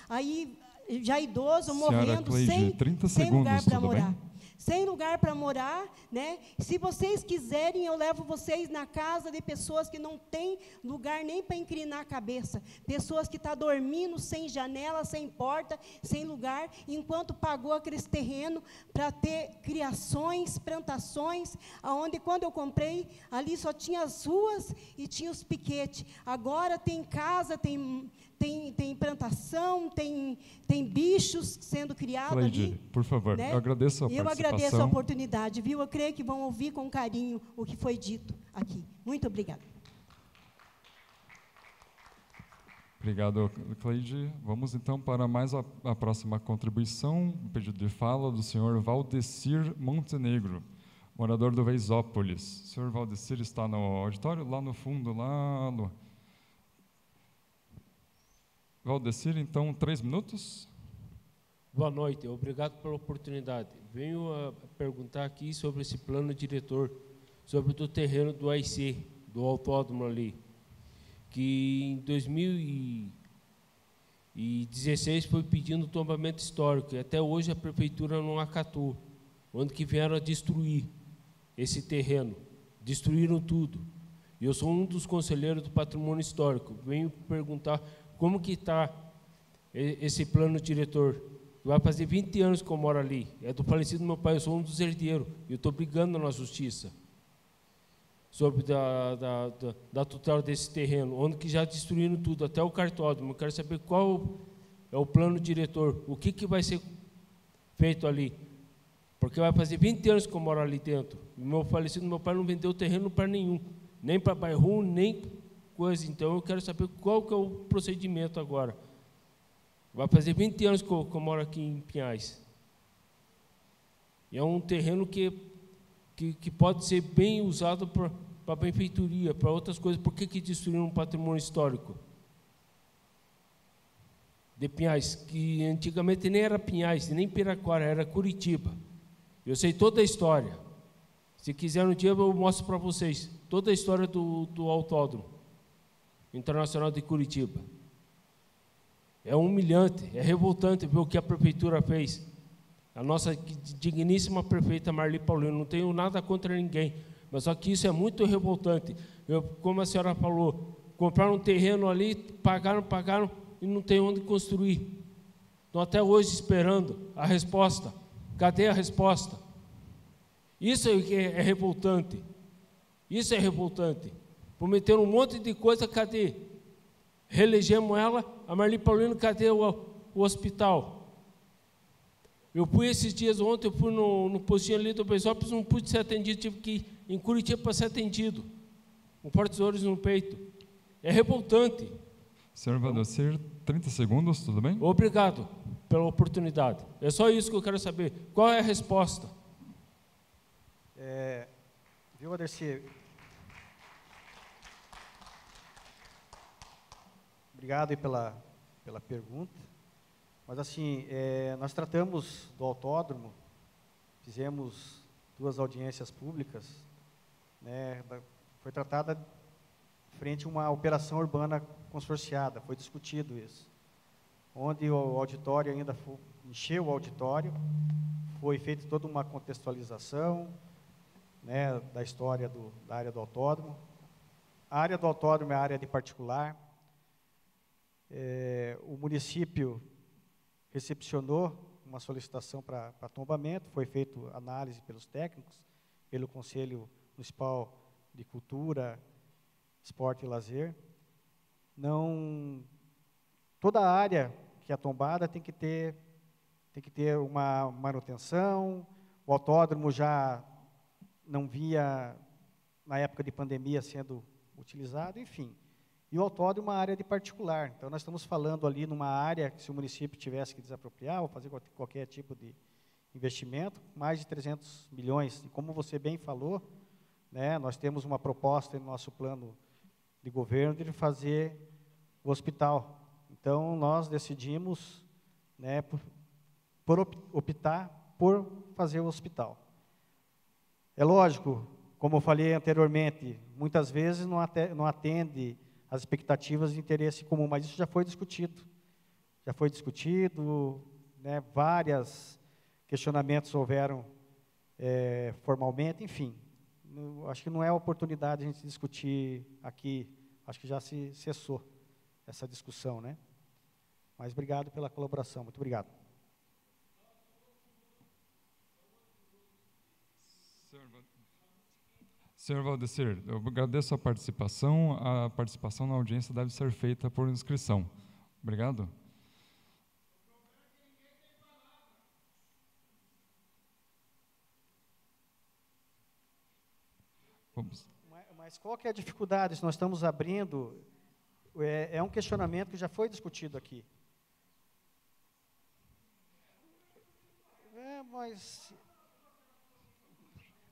aí já idoso, morrendo, Cleide, sem lugar para morar. Bem? Sem lugar para morar, né? Se vocês quiserem, eu levo vocês na casa de pessoas que não têm lugar nem para inclinar a cabeça, pessoas que estão dormindo sem janela, sem porta, sem lugar, enquanto pagou aquele terreno para ter criações, plantações, aonde quando eu comprei, ali só tinha as ruas e tinha os piquetes. Agora tem casa, tem plantação, tem bichos sendo criados ali. Por favor, né? Eu agradeço a participação. Eu agradeço a oportunidade, viu? Eu creio que vão ouvir com carinho o que foi dito aqui. Muito obrigada. Obrigado, Cleide. Vamos, então, para mais a próxima contribuição, um pedido de fala do senhor Valdecir Montenegro, morador do Veisópolis. O senhor Valdecir está no auditório, lá no fundo, lá no... Valdecir, então, 3 minutos. Boa noite, obrigado pela oportunidade. Venho a perguntar aqui sobre esse plano diretor, sobre o terreno do AIC, do autódromo ali, que em E 16 foi pedindo tombamento histórico, e até hoje a prefeitura não acatou, onde que vieram a destruir esse terreno, destruíram tudo. E eu sou um dos conselheiros do patrimônio histórico, venho perguntar como que está esse plano diretor. Vai fazer 20 anos que eu moro ali, é do falecido meu pai, eu sou um dos herdeiros, e eu estou brigando na justiça sobre da tutela desse terreno, onde que já destruíram tudo, até o cartódromo. Eu quero saber qual é o plano diretor, o que vai ser feito ali, porque vai fazer 20 anos que eu moro ali dentro, e o meu falecido meu pai não vendeu terreno para nenhum, nem para bairro, nem coisa. Então eu quero saber qual que é o procedimento agora. Vai fazer 20 anos que eu moro aqui em Pinhais. E é um terreno que pode ser bem usado para a benfeitoria, para outras coisas. Por que destruíram um patrimônio histórico de Pinhais, que antigamente nem era Pinhais, nem Piraquara, era Curitiba. Eu sei toda a história. Se quiser um dia eu mostro para vocês toda a história do Autódromo Internacional de Curitiba. É humilhante, é revoltante ver o que a prefeitura fez. A nossa digníssima prefeita Marli Paulino, não tenho nada contra ninguém, mas só que isso é muito revoltante. Como a senhora falou, compraram um terreno ali, pagaram e não tem onde construir. Estão até hoje esperando a resposta. Cadê a resposta? Isso é revoltante. Isso é revoltante. Prometeram um monte de coisa, cadê? Reelegemos ela, a Marli Paulino, cadê o hospital? Eu fui esses dias, ontem eu fui no postinho ali do Pesópolis, não pude ser atendido, tive que ir em Curitiba para ser atendido, com fortes dores no peito. É revoltante. Senhor Valdecir, 30 segundos, tudo bem? Obrigado pela oportunidade. É só isso que eu quero saber. Qual é a resposta? Viu, Valdecir? Obrigado aí pela pergunta. Mas, assim, nós tratamos do autódromo, fizemos 2 audiências públicas, né, foi tratada frente a uma operação urbana consorciada, foi discutido isso, onde o auditório ainda encheu o auditório, foi feita toda uma contextualização, né, da história da área do autódromo. A área do autódromo é a área de particular. O município recepcionou uma solicitação para tombamento, foi feita análise pelos técnicos, pelo Conselho Municipal de Cultura, Esporte e Lazer. Toda a área que é tombada tem que ter uma manutenção. O autódromo já não via, na época de pandemia, sendo utilizado, enfim. E o autódromo é uma área de particular. Então, nós estamos falando ali numa área que, se o município tivesse que desapropriar ou fazer qualquer tipo de investimento, mais de 300 milhões. E como você bem falou, né, nós temos uma proposta no nosso plano de governo de fazer o hospital. Então, nós decidimos, né, por optar por fazer o hospital. É lógico, como eu falei anteriormente, muitas vezes não atende as expectativas de interesse comum, mas isso já foi discutido. Já foi discutido, né, vários questionamentos houveram formalmente, enfim. Acho que não é a oportunidade de a gente discutir aqui, acho que já se cessou essa discussão, né? Mas obrigado pela colaboração, muito obrigado. Senhor Valdecir, eu agradeço a participação na audiência deve ser feita por inscrição. Obrigado. Vamos. Mas qual que é a dificuldade? Se nós estamos abrindo, é um questionamento que já foi discutido aqui.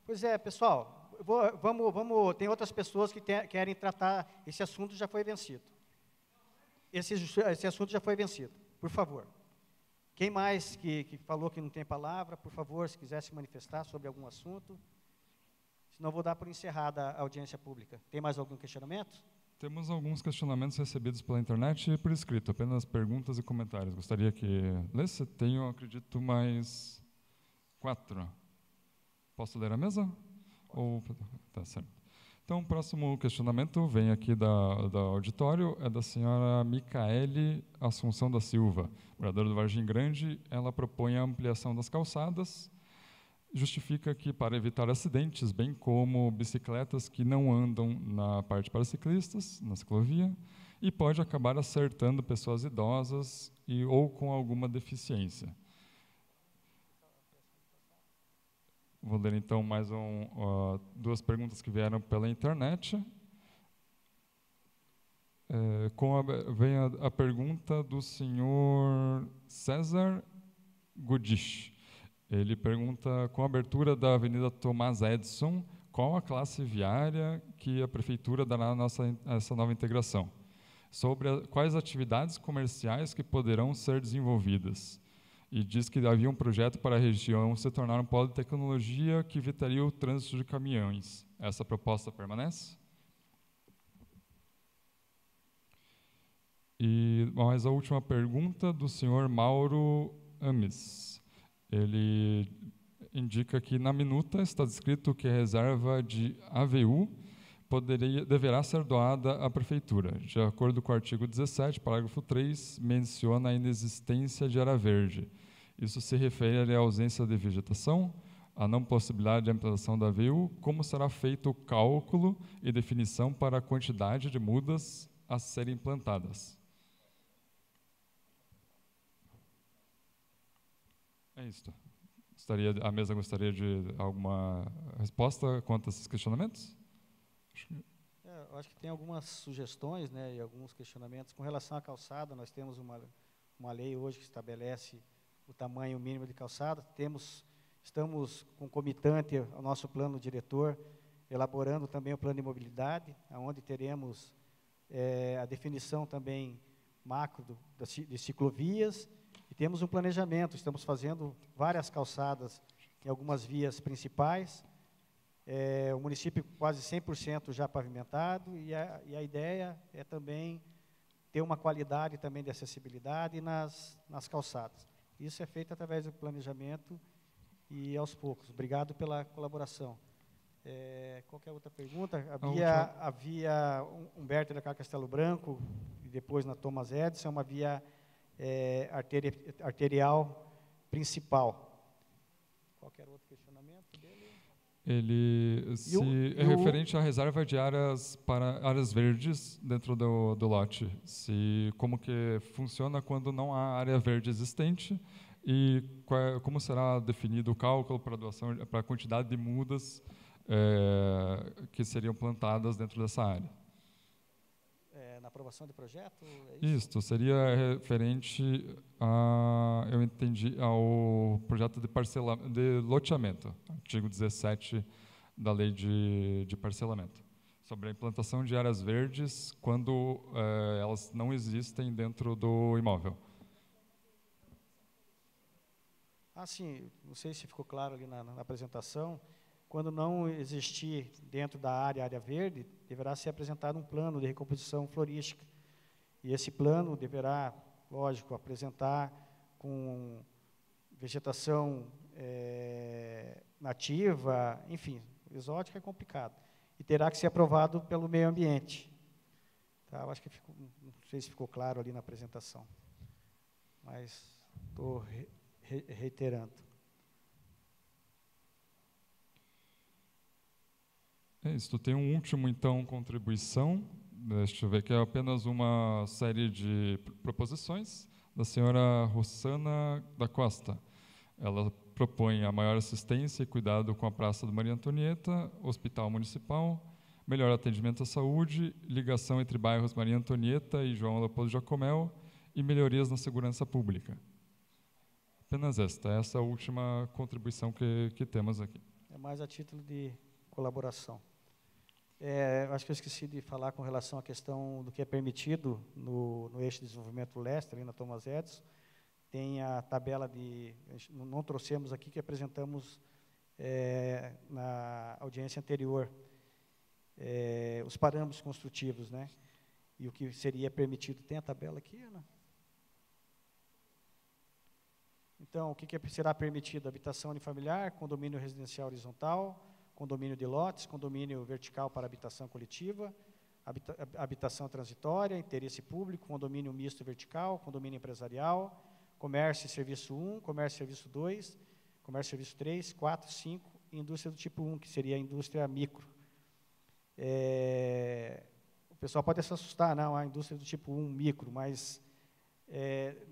Pois é, pessoal, tem outras pessoas que querem tratar, esse assunto já foi vencido. Esse assunto já foi vencido, por favor. Quem mais que falou que não tem palavra, por favor, se quiser se manifestar sobre algum assunto, senão eu vou dar por encerrada a audiência pública. Tem mais algum questionamento? Temos alguns questionamentos recebidos pela internet e por escrito, apenas perguntas e comentários. Gostaria que lesse. Tenho, acredito, mais 4. Posso ler a mesa? Ou, tá certo. Então, o próximo questionamento vem aqui do auditório, é da senhora Micaele Assunção da Silva, moradora do Vargem Grande. Ela propõe a ampliação das calçadas, justifica que para evitar acidentes, bem como bicicletas que não andam na parte para ciclistas, na ciclovia, e pode acabar acertando pessoas idosas ou com alguma deficiência. Vou ler, então, mais 2 perguntas que vieram pela internet. Vem a pergunta do senhor César Godich. Ele pergunta, com a abertura da Avenida Tomás Edison, qual a classe viária que a Prefeitura dará a essa nova integração? Sobre quais atividades comerciais que poderão ser desenvolvidas? E diz que havia um projeto para a região se tornar um polo de tecnologia que evitaria o trânsito de caminhões. Essa proposta permanece? E mais a última pergunta do senhor Mauro Ames. Ele indica que na minuta está descrito que a reserva de AVU deverá ser doada à Prefeitura. De acordo com o artigo 17, parágrafo 3, menciona a inexistência de área verde. Isso se refere à ausência de vegetação, à não possibilidade de ampliação da AVU, como será feito o cálculo e definição para a quantidade de mudas a serem implantadas. É isso. A mesa gostaria de alguma resposta quanto a esses questionamentos? Eu acho que tem algumas sugestões, né, e alguns questionamentos. Com relação à calçada, nós temos uma lei hoje que estabelece o tamanho mínimo de calçada. Estamos concomitante ao nosso plano diretor, elaborando também o plano de mobilidade, onde teremos a definição também macro de ciclovias. E temos um planejamento, estamos fazendo várias calçadas em algumas vias principais, o município quase 100% já pavimentado, e a ideia é também ter uma qualidade também de acessibilidade nas calçadas. Isso é feito através do planejamento e aos poucos. Obrigado pela colaboração. Qualquer outra pergunta? Havia Humberto da Castelo Branco, e depois na Thomas Edison, uma via arterial principal. Qualquer outro questionamento dele? Ele é referente à reserva de áreas para áreas verdes dentro do lote. Como que funciona quando não há área verde existente e como será definido o cálculo para a doação, para a quantidade de mudas que seriam plantadas dentro dessa área. Na aprovação do projeto? Isso seria referente eu entendi, ao projeto de loteamento, artigo 17 da lei de parcelamento, sobre a implantação de áreas verdes quando elas não existem dentro do imóvel. Sim, não sei se ficou claro ali na apresentação. Quando não existir dentro da área verde, deverá ser apresentado um plano de recomposição florística. E esse plano deverá, lógico, apresentar com vegetação nativa, enfim, exótica é complicado. E terá que ser aprovado pelo meio ambiente. Tá? Eu acho que não sei se ficou claro ali na apresentação, mas estou reiterando. Isso, tem um último, então, contribuição, deixa eu ver, que é apenas uma série de proposições, da senhora Rossana da Costa. Ela propõe a maior assistência e cuidado com a Praça do Maria Antonieta, Hospital Municipal, melhor atendimento à saúde, ligação entre bairros Maria Antonieta e João Leopoldo Jacomel e melhorias na segurança pública. Apenas essa é a última contribuição que temos aqui. É mais a título de colaboração. Acho que eu esqueci de falar com relação à questão do que é permitido no eixo de desenvolvimento leste, ali na Thomas Edison. Tem a tabela não trouxemos aqui, que apresentamos na audiência anterior, os parâmetros construtivos, né? e o que seria permitido. Tem a tabela aqui, Ana? Então, o que será permitido? Habitação unifamiliar, condomínio residencial horizontal, condomínio de lotes, condomínio vertical para habitação coletiva, habitação transitória, interesse público, condomínio misto vertical, condomínio empresarial, comércio e serviço 1, comércio e serviço 2, comércio e serviço 3, 4, 5, e indústria do tipo 1, que seria a indústria micro. O pessoal pode se assustar, não, a indústria do tipo 1 micro, mas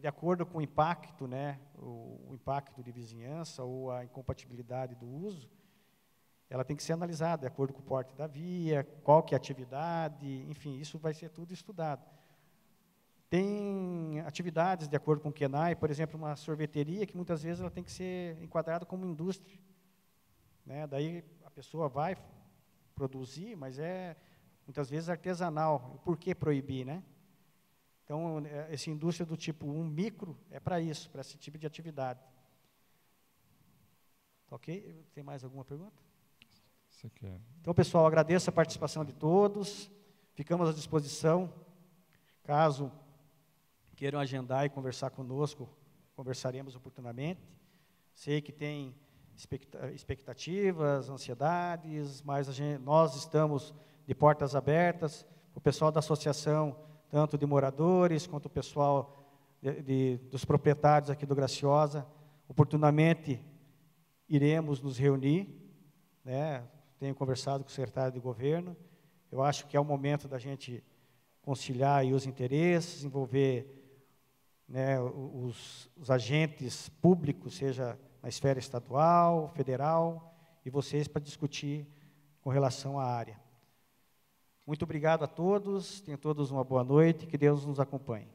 de acordo com o impacto, né, o impacto de vizinhança ou a incompatibilidade do uso, ela tem que ser analisada de acordo com o porte da via, qual que é a atividade, enfim, isso vai ser tudo estudado. Tem atividades de acordo com o QNAE, por exemplo, uma sorveteria, que muitas vezes ela tem que ser enquadrada como indústria. Né? Daí a pessoa vai produzir, mas é muitas vezes artesanal. Por que proibir, né? Então, essa indústria do tipo 1 micro é para isso, para esse tipo de atividade. Ok? Tem mais alguma pergunta? Então, pessoal, agradeço a participação de todos. Ficamos à disposição. Caso queiram agendar e conversar conosco, conversaremos oportunamente. Sei que tem expectativas, ansiedades, mas nós estamos de portas abertas. O pessoal da associação, tanto de moradores, quanto o pessoal dos proprietários aqui do Graciosa, oportunamente iremos nos reunir, né? Tenho conversado com o secretário de governo. Eu acho que é o momento da gente conciliar aí os interesses, envolver, né, os agentes públicos, seja na esfera estadual, federal, e vocês para discutir com relação à área. Muito obrigado a todos, tenham todos uma boa noite, que Deus nos acompanhe.